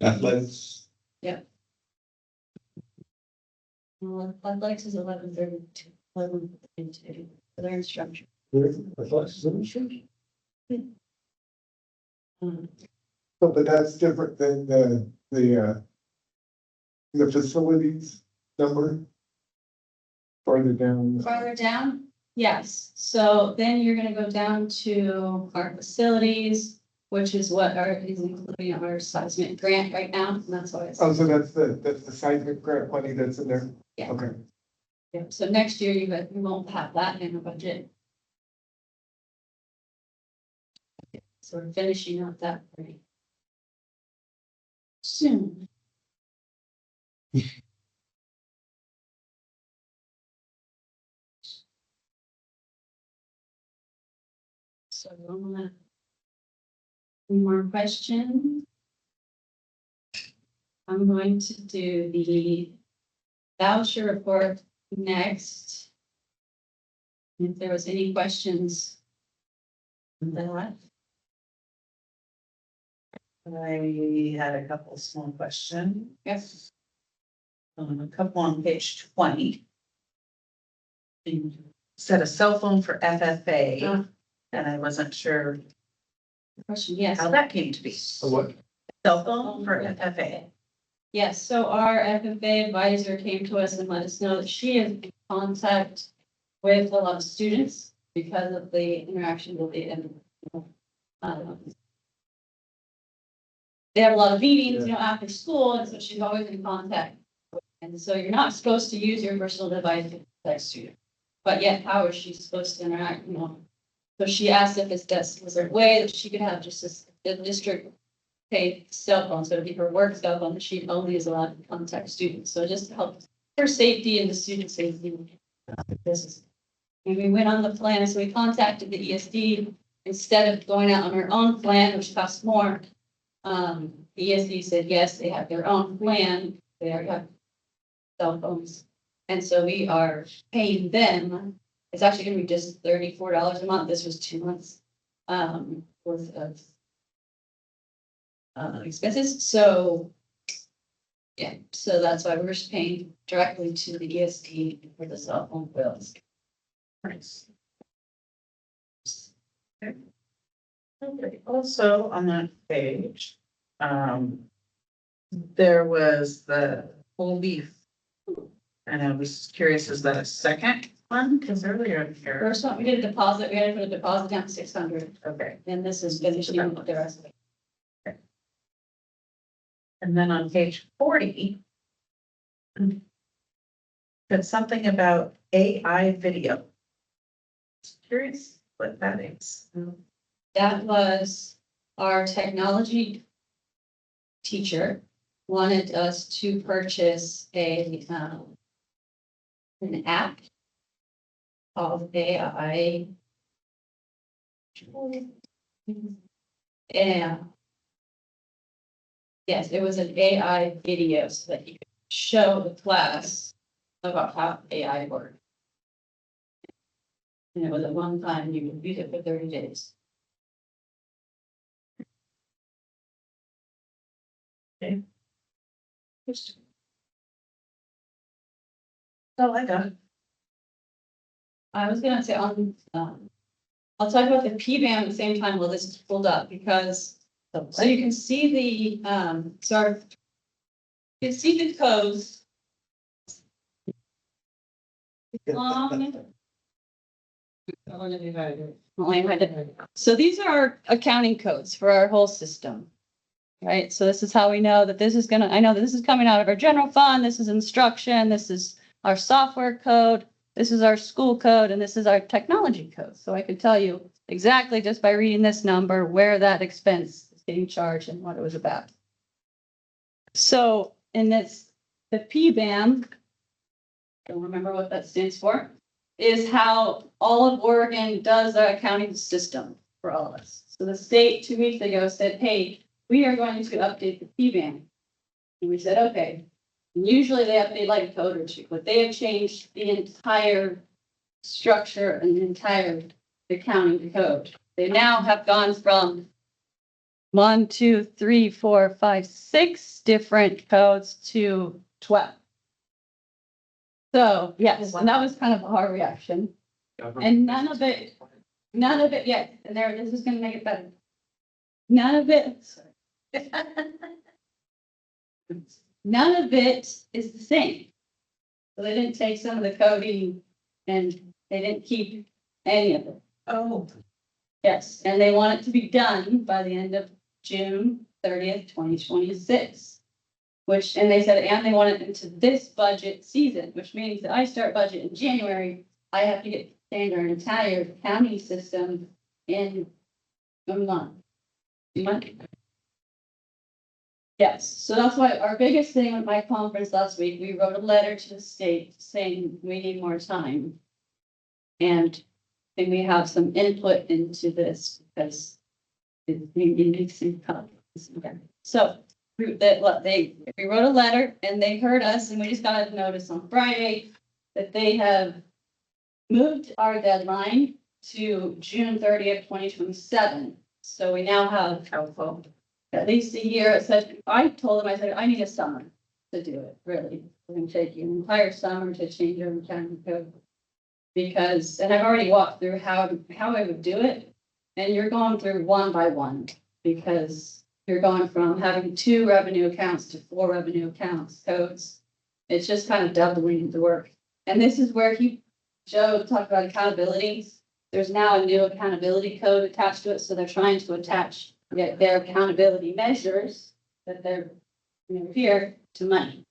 Athletics. Well, athletics is 11:32, 11:32 for their instruction. Athletics is industry. Um, So, but that's different than the facilities number. Farther down. Farther down, yes, so then you're gonna go down to our facilities, which is what is including our seismic grant right now, and that's why it's. Oh, so that's the seismic grant money that's in there? Yeah. Okay. Yeah, so next year you won't have that in the budget. So we're finishing up that pretty soon. So, any more questions? I'm going to do the voucher report next. If there was any questions on that. I had a couple small questions. Yes. A couple on page 20. You said a cell phone for FFA, and I wasn't sure Question, yes. how that came to be. What? Cell phone for FFA. Yes, so our FFA advisor came to us and let us know that she is in contact with a lot of students because of the interaction with the, they have a lot of meetings, after school, and so she's always in contact. And so you're not supposed to use your personal device to contact student, but yet how is she supposed to interact, So she asked if was there a way that she could have just the district paid cell phone, so it'd be her work cell phone, that she only is allowed to contact students, so just to help her safety and the student safety. This and we went on the plan, so we contacted the ESD, instead of going out on our own plan, which costs more. The ESD said, yes, they have their own plan, they already have cell phones, and so we are paying them. It's actually gonna be just $34 a month, this was 2 months, worth of expenses, so. Yeah, so that's why we're just paying directly to the ESD for the cell phone bills. Nice. Okay, also on that page, there was the whole leaf. And I was curious, is that a second one? Because earlier in here, First one, we did a deposit, we had to put a deposit down 600, okay. and this is finishing up the rest of it. And then on page 40, there's something about AI video. Curious what that is. That was our technology teacher wanted us to purchase an app called AI. Yeah. Yes, it was an AI video so that you could show the class about how AI worked. And it was at one time, you could use it for 30 days. Oh, I got it. I was gonna say I'll talk about the PBAM at the same time while this is pulled up, because, so you can see the, you can see the codes. Long. Only divided. So these are our accounting codes for our whole system. Right, so this is how we know that this is gonna, I know that this is coming out of our general fund, this is instruction, this is our software code, this is our school code, and this is our technology code. So I can tell you exactly just by reading this number, where that expense is getting charged and what it was about. So in this, the PBAM, don't remember what that stands for, is how all of Oregon does the accounting system for all of us. So the state 2 weeks ago said, hey, we are going to update the PBAM. And we said, okay. And usually they update like a code or two, but they have changed the entire structure and the entire accounting code. They now have gone from 1, 2, 3, 4, 5, 6 different codes to 12. So yes, and that was kind of our reaction. And none of it yet, and there, this is gonna make it better. None of it is the same. So they didn't take some of the coding and they didn't keep any of it. Oh, Yes, and they want it to be done by the end of June 30th, 2026. Which, and they said, and they want it into this budget season, which means that I start budget in January, I have to get standard entire county system in a month. Yes, so that's why our biggest thing at my conference last week, we wrote a letter to the state saying we need more time. And we have some input into this because it needs some help. So we wrote a letter and they heard us and we just got a notice on Friday that they have moved our deadline to June 30th, 2027. So we now have helpful. at least a year. It said, I told them, I said, I need a summer to do it, really. We're gonna take an entire summer to change our accounting code. Because, and I've already walked through how I would do it. And you're going through one by one, because you're going from having 2 revenue accounts to 4 revenue accounts codes. It's just kind of doubling the work. And this is where Joe talked about accountability. There's now a new accountability code attached to it, so they're trying to attach their accountability measures that they're here to money.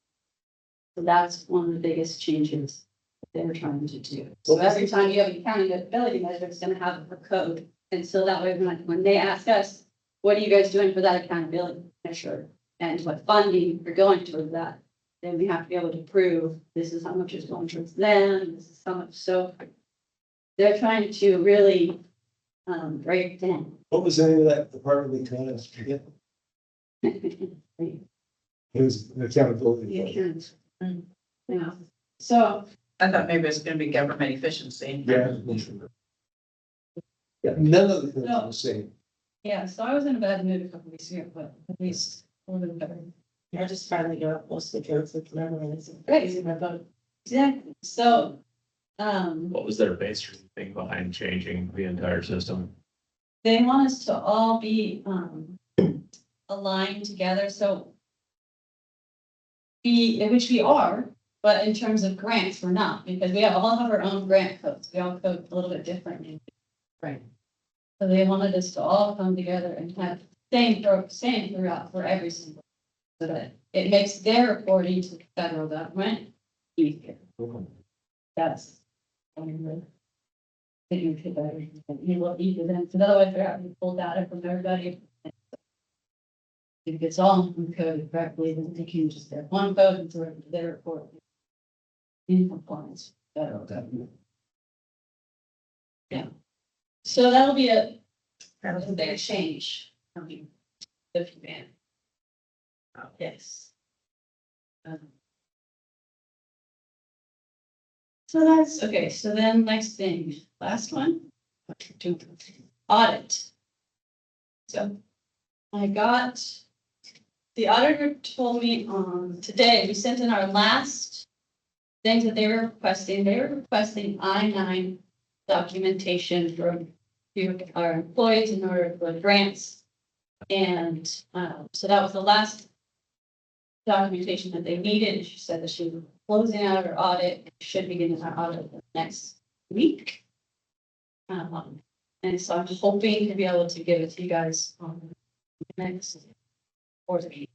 So that's one of the biggest changes that they're trying to do. So every time you have an accountability measure, it's gonna have a code. And so that way, when they ask us, what are you guys doing for that accountability measure? And what funding you're going towards that? Then we have to be able to prove this is how much is going towards them, this is how much, so they're trying to really break it down. What was the name of that department we kind of forget? It was the accountability. Yeah. So, I thought maybe it was gonna be government efficiency. Yeah. Yeah, none of the things are the same. yeah, so I was in a bad mood a couple weeks ago, but at least a little bit better. I just finally got up most of the codes with memorizing. Right. Using my phone. Exactly, so, What was their base reasoning behind changing the entire system? they want us to all be, aligned together, so which we are, but in terms of grants, we're not, because we all have our own grant codes, we all code a little bit differently. Right. So they wanted us to all come together and have same throughout for every single, so that it makes their reporting to the federal government easier. That's. Figure to better, you look easier than, so otherwise they're having to pull data from everybody. If it's all encoded correctly, then they can just have one code and throw it into their report. In compliance, with federal government. Yeah. So that'll be a big change. I mean, if you can. Yes. So that's, okay, so then next thing, last one. Audit. So I got, the auditor told me today, we sent in our last things that they were requesting. They were requesting I-9 documentation for our employees in order for grants. And so that was the last documentation that they needed. She said that she was closing out her audit, should be getting her audit next week. And so I'm hoping to be able to give it to you guys on the next board meeting.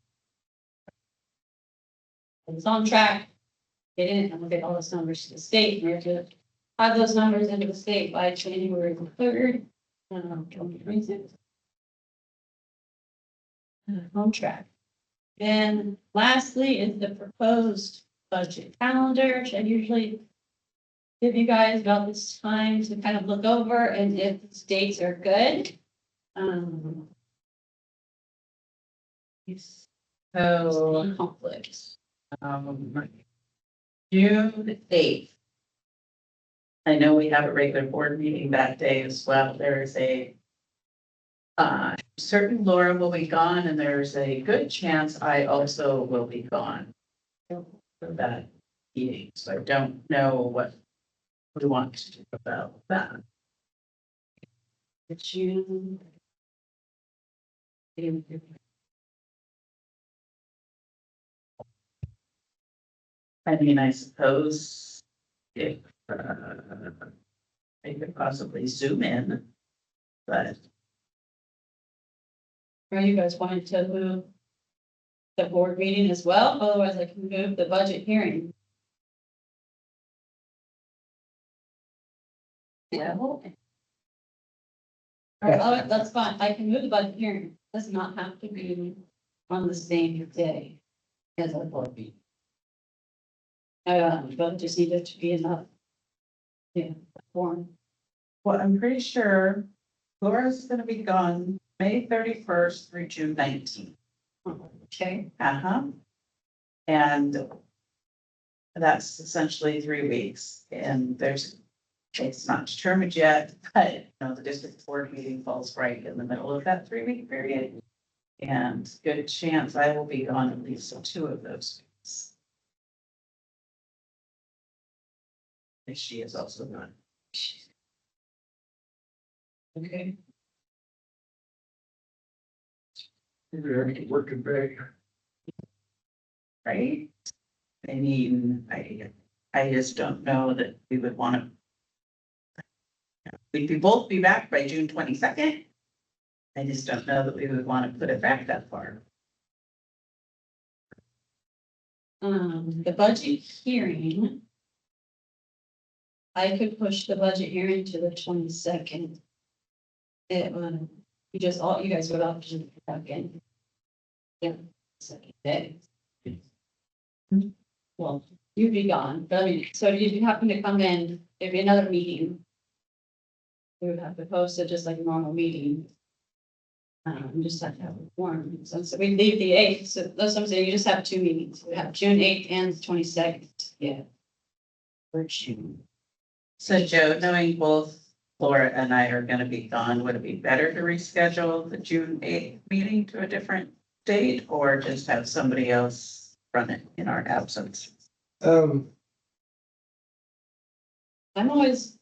It's on track. Get in and look at all those numbers to the state. We have to have those numbers into the state by January 3rd. 2026. On track. And lastly is the proposed budget calendar, which I usually give you guys about this time to kind of look over and if these dates are good. So, Conflicts. June 8th. I know we have a regular board meeting that day as well. There is a certain Laura will be gone and there's a good chance I also will be gone for that meeting. So I don't know what we want to do about that. June. I mean, I suppose if I could possibly zoom in, but Are you guys wanting to move the board meeting as well? Otherwise I can move the budget hearing. Yeah. All right, that's fine. I can move the budget hearing. It does not have to be on the same day as our board meeting. But just needed to be enough. Yeah, form. well, I'm pretty sure Laura's gonna be gone May 31st through June 19th. Okay. And that's essentially 3 weeks and it's not determined yet, but you know, the district board meeting falls right in the middle of that 3 week period. And good chance I will be gone at least 2 of those weeks. And she is also gone. Okay. We're working back. Right? I mean, I just don't know that we would want to. We'd both be back by June 22nd. I just don't know that we would want to put it back that far. The budget hearing. I could push the budget hearing to the 22nd. It, you guys would all just back in. Yeah, second day. Well, you'd be gone, but I mean, so if you happen to come in, it'd be another meeting. We would have to post it just like a normal meeting. Just have to have a form, so we leave the 8th, so that's what I'm saying, you just have 2 meetings, we have June 8th and the 22nd, yeah. For June. So Joe, knowing both Laura and I are gonna be gone, would it be better to reschedule the June 8th meeting to a different date or just have somebody else run it in our absence? I'm always.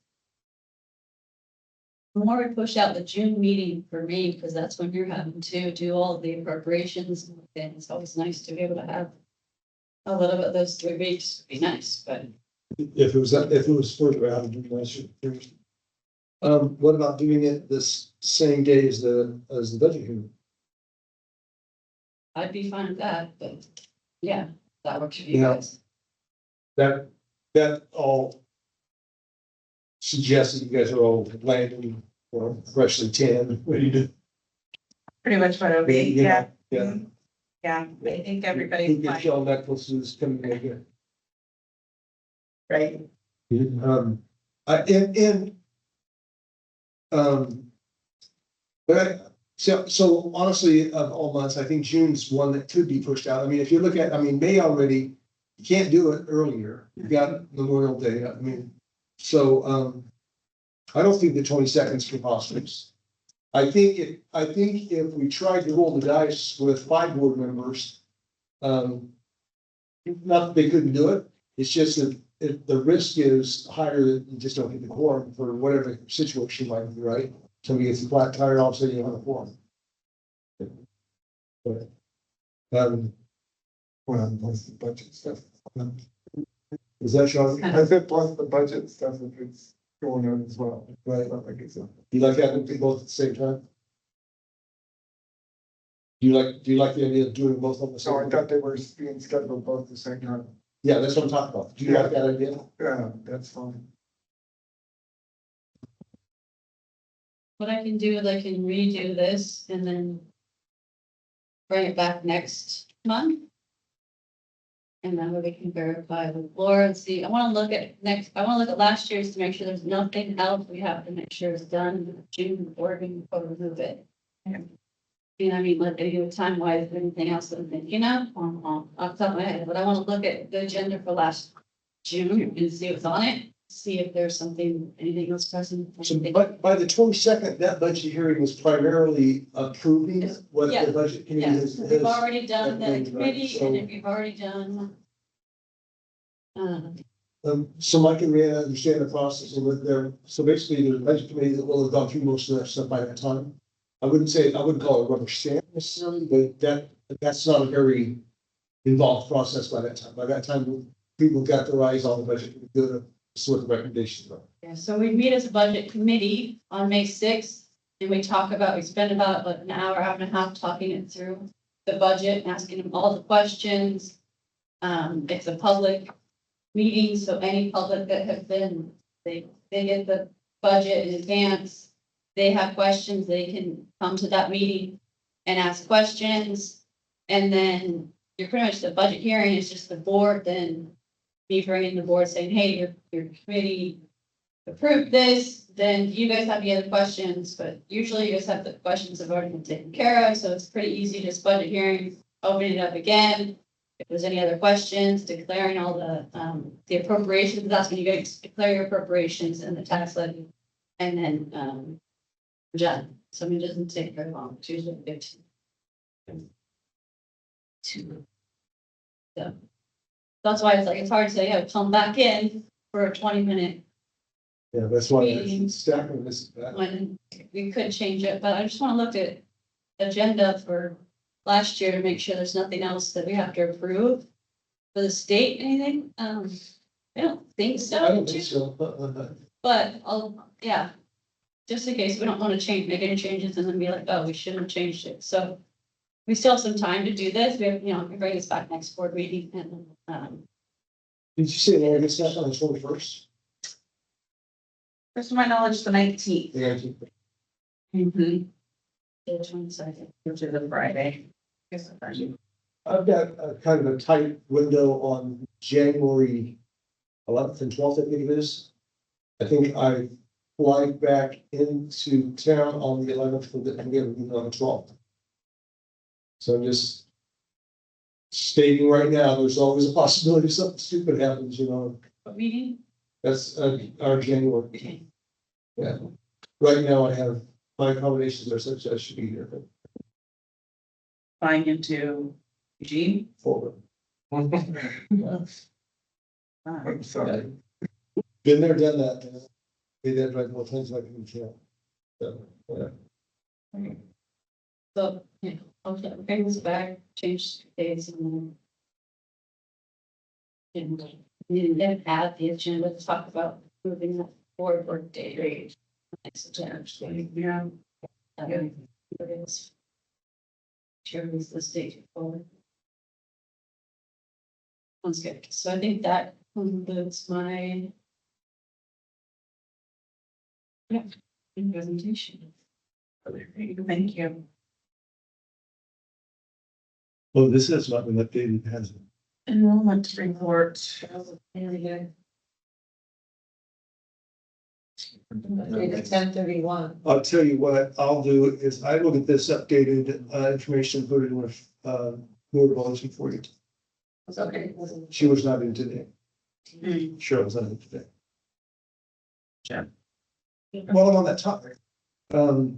The more we push out the June meeting for me, because that's when you're having to do all the appropriations and it's always nice to be able to have. A little bit of those 3 weeks would be nice, but If it was further out, it'd be nicer. What about doing it this same day as the budget hearing? I'd be fine with that, but yeah, that works for you Yeah. guys. That all suggests that you guys are all landing or freshly tan, ready to. Pretty much what it would be, yeah. Yeah. Yeah, I think Who everybody's gets fine, y'all necklaces coming again? right? But so honestly, of all months, I think June's one that could be pushed out. I mean, if you look at, May already, you can't do it earlier. You've got Memorial Day, so, I don't think the 22nd is preposterous. I think if we tried to roll the dice with 5 board members, not that they couldn't do it, it's just that the risk is higher that you just don't get the quorum for whatever situation might be, right? Somebody gets a flat tire, all of a sudden you don't have a quorum. But, Well, plus the budget stuff. is that Sean? I said plus the budget stuff, if it's going on as well. Right. But like it's a- You like having them both at the same time? Do you like the idea of doing both on the So I same? thought they were being scheduled both at the same time. Yeah, that's what I'm talking about. Do you like that idea? Yeah, that's fine. What I can do is I can redo this and then bring it back next month. And then we can verify with Laura and see, I wanna look at last year's to make sure there's nothing else we have to make sure is done in June before we remove it. You know, I mean, like, any time wise, anything else that I'm thinking of, off the top of my head, but I wanna look at the agenda for last June and see what's on it. See if there's something, anything else present. So by the 22nd, that budget hearing was primarily approving what Yeah. the budget committee Yeah, has. we've already done the recommended, right? committee and if you've already done. So Mike and Rhiannon understand the process and that there, so basically there's a budget committee that will have gone through most of that stuff by that time. I wouldn't call it rubber stamp necessarily, but that's not a very involved process by that time. By that time, people got their eyes on the budget, good at sort of recommendations. Yeah, so we meet as a budget committee on May sixth, and we spend about an hour, hour and a half talking it through the budget, asking them all the questions. It's a public meeting, so any public that have been, they get the budget in advance. They have questions, they can come to that meeting and ask questions. And then you're pretty much, the budget hearing is just the board, then me bringing the board saying, hey, your committee approved this, then you guys have any other questions, but usually you guys have the questions have already been taken care of, so it's pretty easy, just budget hearing, opening it up again. If there's any other questions, declaring all the appropriations, that's when you guys declare your appropriations and the tax levy. And then, done. So I mean, it doesn't take very long, it's usually 15. So. That's why it's hard to say, yeah, come back in for a 20-minute Yeah, that's why Meeting. it's stacking this. when we could change it, but I just wanna look at agenda for last year to make sure there's nothing else that we have to approve for the state, anything, I don't think so. I don't think so. But yeah, just in case we don't wanna make any changes and then be like, oh, we shouldn't have changed it, so. We still have some time to do this, we have, we bring this back next board meeting and, Did you say Larry gets that on the 21st? First to my knowledge, the 19th. Yeah. Mm-hmm. the 22nd. Which is a Friday. Guess it's Friday. I've got a kind of a tight window on January 11th and 12th, I think it is. I think I fly back into town on the 11th and then again on the 12th. So I'm just stating right now, there's always a possibility something stupid happens, What meeting? That's our January. Okay. Yeah. Right now I have my accommodations are such that I should be here Flying into Eugene. forward. I'm sorry. Been there, done that. Made that drive more times than I can count. So, yeah. So, okay, bring this back, change days and then. And then add the agenda to talk about moving the forward work date. Next agenda. Yeah. It is. Chairman's the state forward. Sounds good. So I think that concludes my. Yeah, presentation. Thank you. Oh, this has not been updated, has it? Enrollment report. It's 10:31. I'll tell you what I'll do is I will get this updated, information put in with, board policy for you. Okay. She was not in today. Hmm. Cheryl was not in today. Jen. While I'm on that topic, out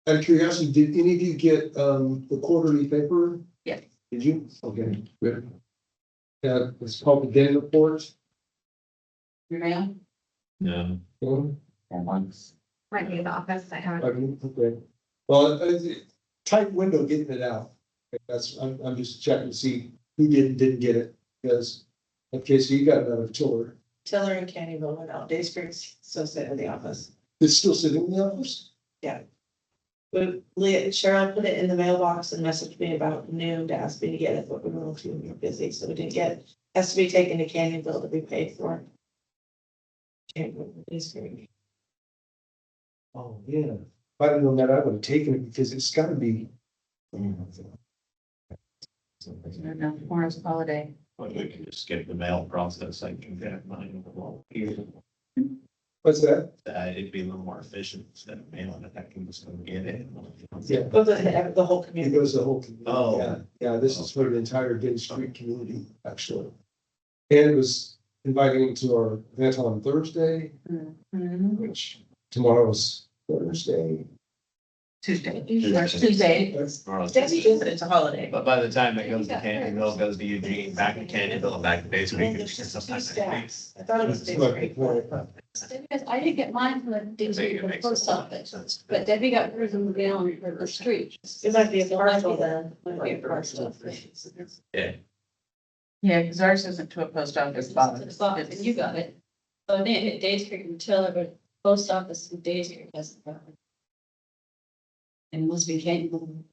of curiosity, did any of you get, the quarterly paper? Yeah. Did you? Okay, good. Yeah, it's called the Day Report. Your mail? No. Might be in the office, I haven't. Okay. Well, it's a tight window getting it out. That's, I'm just checking to see who didn't get it, because, okay, so you got another chore. Tiller and Candyville went out. Days Creek's still sitting in the office. It's still sitting in the office? But Leah, Cheryl put it in the mailbox and messaged me about noon to ask me to get it, but we were too busy, so we didn't get it. Has to be taken to Candyville to be paid for. Days Creek. Oh, yeah. If I'd have known that, I would have taken it because it's gotta be. No, tomorrow's holiday. Well, we can just skip the mail process, I can get mine over the wall here. What's that? It'd be a little more efficient instead of mailing it, I can just go get it. Yeah. But the whole It community. goes the whole community. Oh. Yeah, yeah, this is for the entire Gay Street community, actually. And it was inviting them to our event on Thursday, Mhm. which tomorrow is Thursday. Tuesday. Tuesday. Tomorrow's Debbie Tuesday. said it's a holiday. But by the time it goes to Candyville, it goes to Eugene, back to Candyville, and back to Days Creek, it's just sometimes next week. I thought it was Days Creek. Because I didn't get mine from the Daisy from the post office, but Debbie got hers in the mail for the street. It might be a parcel then. Might be a parcel. Yeah, Yeah, because ours isn't to a post office box. To the box, and you got it. So I didn't hit Days Creek and Tiller, but post office and Days Creek hasn't got it. And it must be Candyville.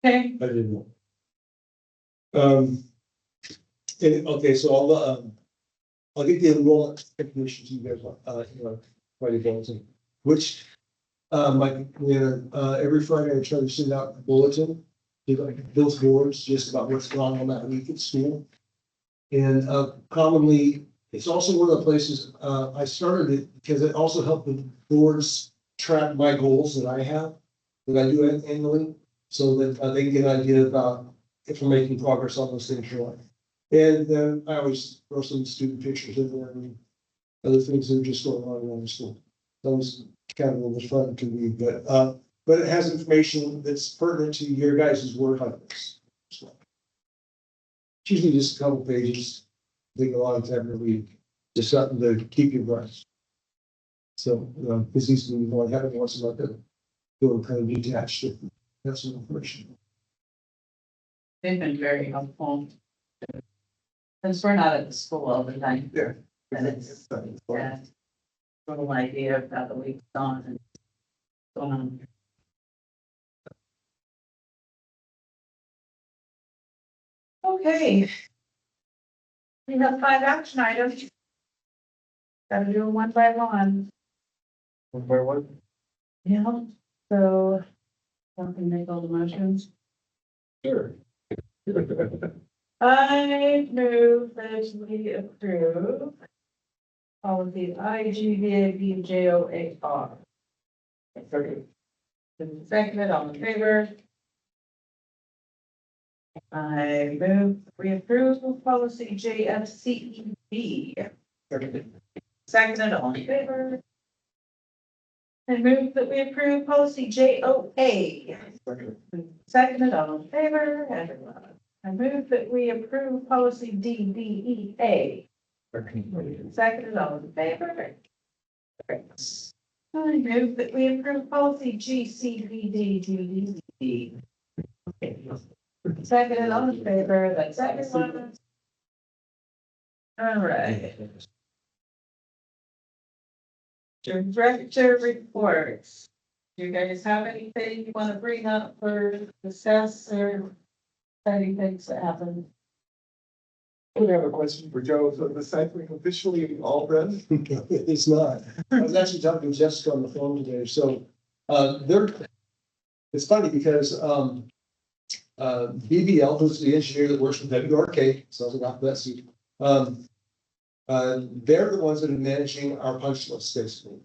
Okay, I didn't know. Okay, so I'll get the enrollment information to you guys, Friday morning, which, every Friday I try to send out a bulletin, those boards, just about what's going on that week at school. And, commonly, it's also one of the places, I started it because it also helped the boards track my goals that I have, that I do annually, so that they can get an idea about if we're making progress on those things or not. And then I always throw some student pictures in there and other things that are just going on around the school. That was kind of a little fun to read, but it has information that's pertinent to your guys' work on this. So, it's usually just a couple pages, take a lot of time to read, just something to keep you abreast. So, this is the one having once a month, feel kind of detached, have some information. they've been very helpful. Since we're not at the school all the time. Yeah. And it's, yeah. Little idea of how the week's gone and going on. Okay. We have 5 action items. Gotta do them one by one. One by one. Yeah, so. I can make all the motions. Sure. I move that we approve all of the IGVABJOAR. Second, all in favor? I move we approve policy JFCEB. Second, all in favor? I move that we approve policy JOA. Second, all in favor? Everyone. I move that we approve policy DDEA. Second, all in favor? Great. I move that we approve policy GCBDDD. Second, all in favor, that's everyone. All right. Director reports. Do you guys have anything you want to bring up or discuss or anything that happened? I have a question for Joe. So the cycling officially all done? It's not. I was actually talking to Jessica on the phone today, so, it's funny because, BBL, who's the engineer that works with WRK, sounds like that suit. They're the ones that are managing our punch list, basically.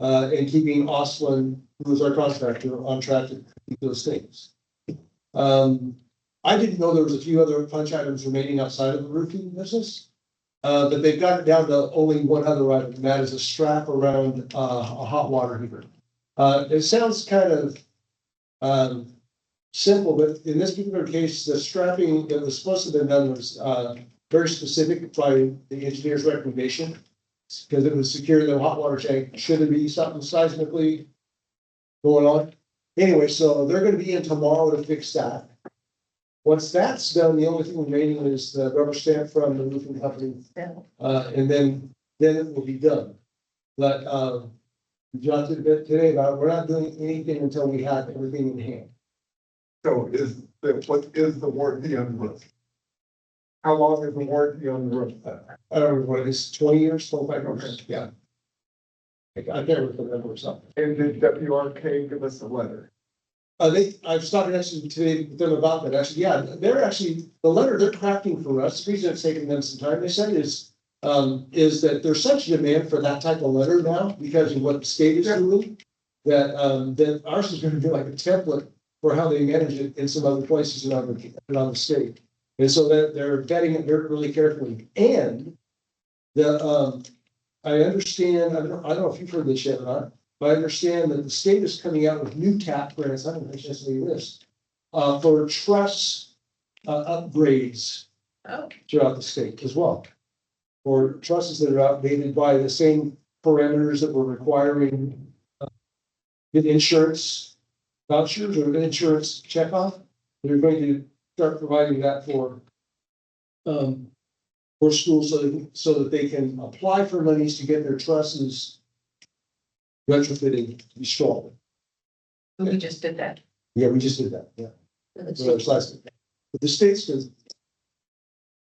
And keeping Osland, who is our contractor, on track to keep those things. I didn't know there was a few other punch items remaining outside of the roofing business. But they've got it down to only one other item, and that is a strap around, a hot water heater. It sounds kind of, simple, but in this particular case, the strapping that was supposed to have been done was, very specific by the engineer's recommendation. Because it was secure, the hot water tank, should it be something seismically going on? Anyway, so they're gonna be in tomorrow to fix that. Once that's done, the only thing remaining is the rubber stamp from the roofing company. And then it will be done. But, John did a bit today about, it. We're not doing anything until we have everything in hand. So what is the warranty on the roof? How long is the warranty on the roof? I don't know what it is, 20 years, 25 years, yeah. I can't remember something. And did WRK give us a letter? I've started actually today with them about that, actually, yeah, they're actually, the letter they're crafting for us, the reason it's taking them some time, they said is that there's such demand for that type of letter now, because of what the state is doing. That ours is gonna be like a template for how they manage it in some other places around the state. And so that they're vetting it very, really carefully, and I understand, I don't know if you've heard this yet or not, but I understand that the state is coming out with new TAP grants, I don't know if it's just a list, for truss upgrades Oh, throughout the state as well. Or trusses that are outdated by the same parameters that we're requiring insurance vouchers or insurance checkoff. They're going to start providing that for schools so that they can apply for monies to get their trusses retrofitted to be strong. we just did that. Yeah, we just did that, yeah. So it's last week. But the state's good.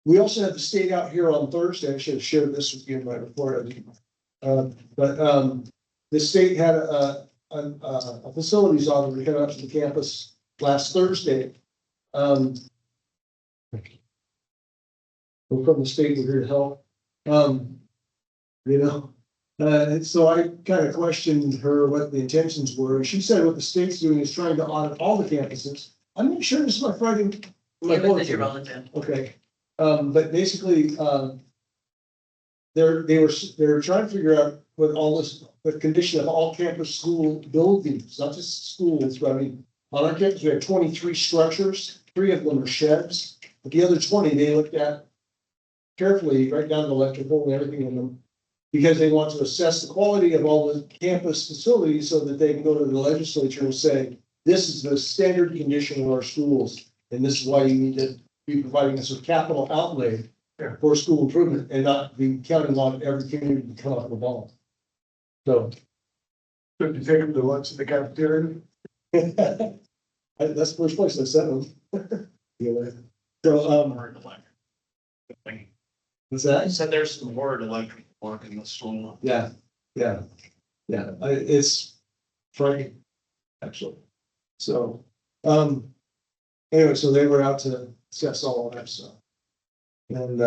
We also had the state out here on Thursday. I should have shared this with you in my report. I didn't. The state had a facilities auditor come out to the campus last Thursday. We're from the state, we're here to help. And so I kind of questioned her what the intentions were. She said what the state's doing is trying to audit all the campuses. I'm not sure this is my Friday. It was in your bulletin. Okay, but basically, they're trying to figure out what all this, the condition of all campus school buildings, not just schools, but I mean, on our campus, we have 23 structures, 3 of them are sheds, but the other 20, they looked at carefully, right down to electrical and everything in them, because they want to assess the quality of all the campus facilities so that they can go to the legislature and say, this is the standard condition of our schools, and this is why you need to be providing us with capital outlay for school improvement and not be counting on every community to come up with a ball. So. Did you take them to lunch in the cafeteria? That's the first place I sent them. Yeah. So, what's I that? said there's some word electric work in the school. Yeah. It's frightening, actually. So, anyway, so they were out to discuss all of that stuff. And,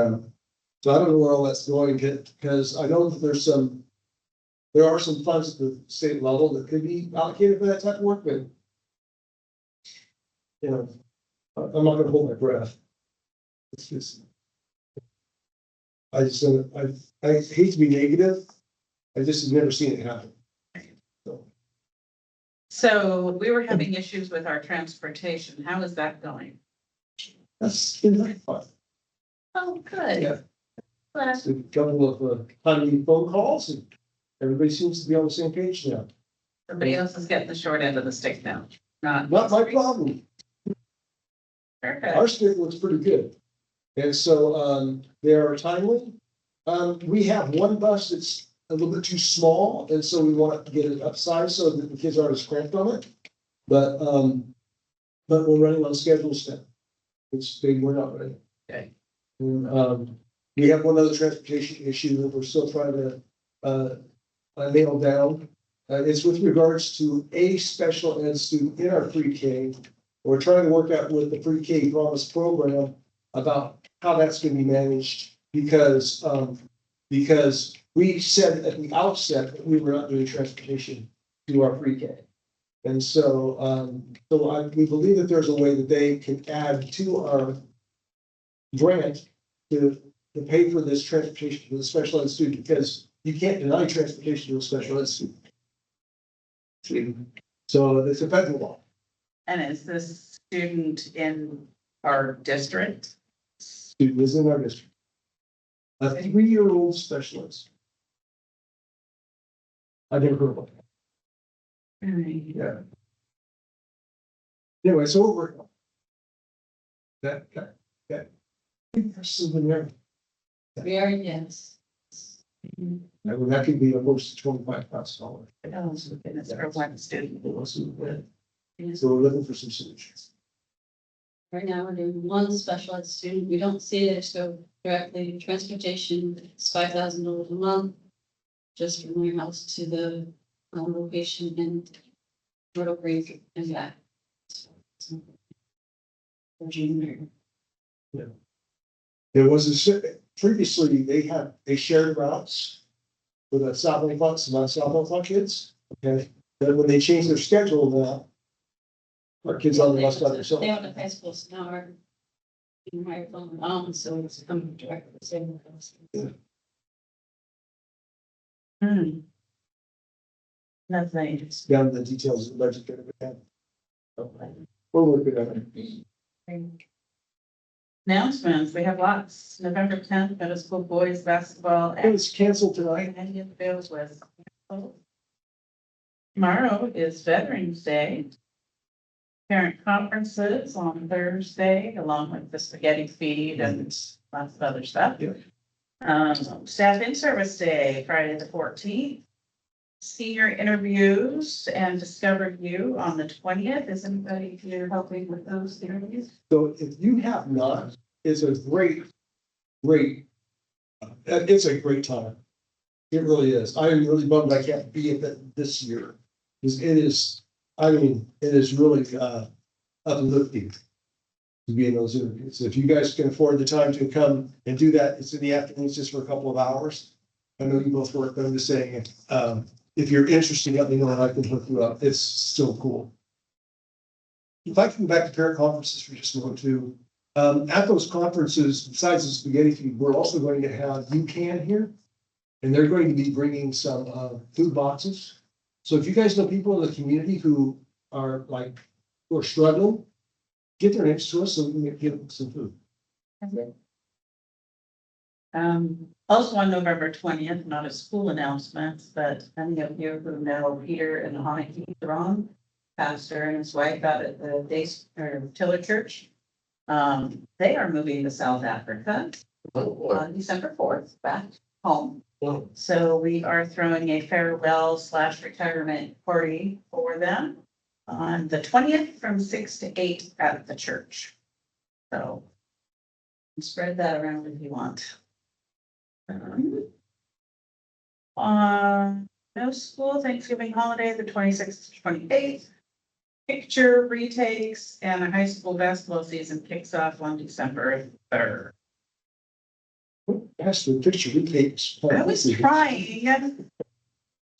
so I don't know where all that's going to, because I know that there are some funds at the state level that could be allocated for that type of work, but I'm not gonna hold my breath. It's just, I hate to be negative. I just have never seen it happen. So we were having issues with our transportation. How is that going? That's been fun. Oh, good. Yeah. Glad. It's a couple of timely phone calls and everybody seems to be on the same page now. Somebody else is getting the short end of the stick now. Not Not my problem. Perfect. Our stick looks pretty good. And so, they are timely. We have one bus that's a little bit too small, and so we want to get it upsized so that the kids aren't as cramped on it. But we're running on schedules now, which they were not ready. Okay. And, we have one other transportation issue that we're still trying to, nail down. It's with regards to a special ed student in our pre-K. We're trying to work out with the pre-K promise program about how that's going to be managed because we said at the outset that we were not doing transportation to our pre-K. And so, we believe that there's a way that they can add to our grant to pay for this transportation for the special ed student, because you can't deny transportation to a special ed student. So it's a federal law. And is this student in our district? Student is in our district. A 3-year-old specialist. I've never heard of it. Yeah. Anyway, so we're that. Souvenir. Very, yes. I mean, that could be almost $25,000. Oh, goodness, for one student. So we're looking for some solutions. Right now, we're doing one special ed student. We don't see it, so directly transportation, it's $5,000 a month. Just from your house to the location in Myrtle Creek and back. For junior. There was previously, they shared routes for the South Lake South kids, okay? Then when they changed their schedule now, our kids on the bus by They themselves. went to high school, so now are in higher phone, so it's coming directly the same. with us. That's nice. Down to the details of the budget that we have. We'll look at it. Announcements, we have lots. November 10th, middle school boys basketball. It was canceled tonight. And the bills was. Tomorrow is Veterans Day. Parent conferences on Thursday, along with the spaghetti feed and lots of other stuff. Yeah. Staff in service day, Friday the 14th. Senior interviews and Discover You on the 20th. Is anybody here helping with those interviews? So if you have not, it's a great, it's a great time. It really is. I am really bummed I can't be at that this year. Because it is, I mean, it is really uplifting to be in those interviews. If you guys can afford the time to come and do that, it's in the afternoons just for a couple of hours. I know you both work, but I'm just saying, if you're interested, let me know and I can hook you up. It's so cool. If I can go back to parent conferences for just a moment too. At those conferences, besides the spaghetti feed, we're also going to have UCAN here. And they're going to be bringing some food boxes. So if you guys know people in the community who are struggling, get their names to us so we can give them some food. Also on November 20th, not a school announcement, but any of you who know Peter and Hanneke Theron, pastor and his wife out at the Tiller Church. They are moving to South Africa on December 4th, back home. So we are throwing a farewell/retirement party for them on the 20th from 6 to 8 at the church. So spread that around if you want. No school Thanksgiving holiday, the 26th to 28th. Picture retakes and a high school basketball season kicks off on December 3rd. Pastor, picture retakes. I was trying.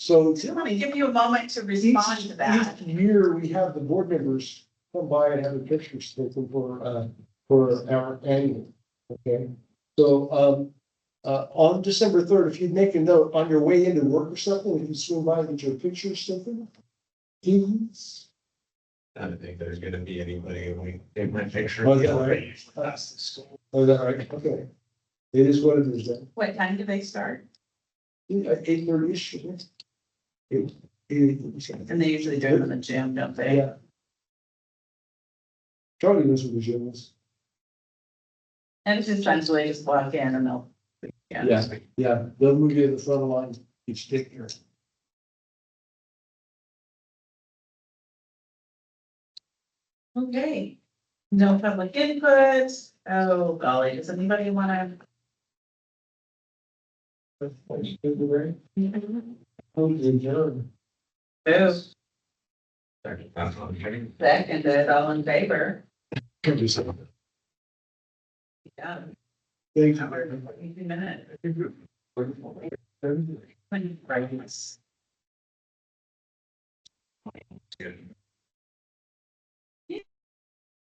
So I want to give you a moment to respond to that. each year we have the board members come by and have a picture taken for our annual. Okay, so on December 3rd, if you make a note on your way into work or something, if you swing by and get your picture taken, please. I don't think there's gonna be anybody when we take my picture. Oh, yeah, right. Oh, that right? Okay. It is what it is then. What time do they start? 8:30-ish. And they usually do them in the gym, don't they? Yeah. Charlie knows what the gym is. And it's just times they just walk in and they'll. Yeah, they'll move you to the front of the line each day here. Okay. No public input. Oh golly, does anybody want to? Oh, seconded, all in favor? Yeah. Thank Hour you. and 42 minutes. Good.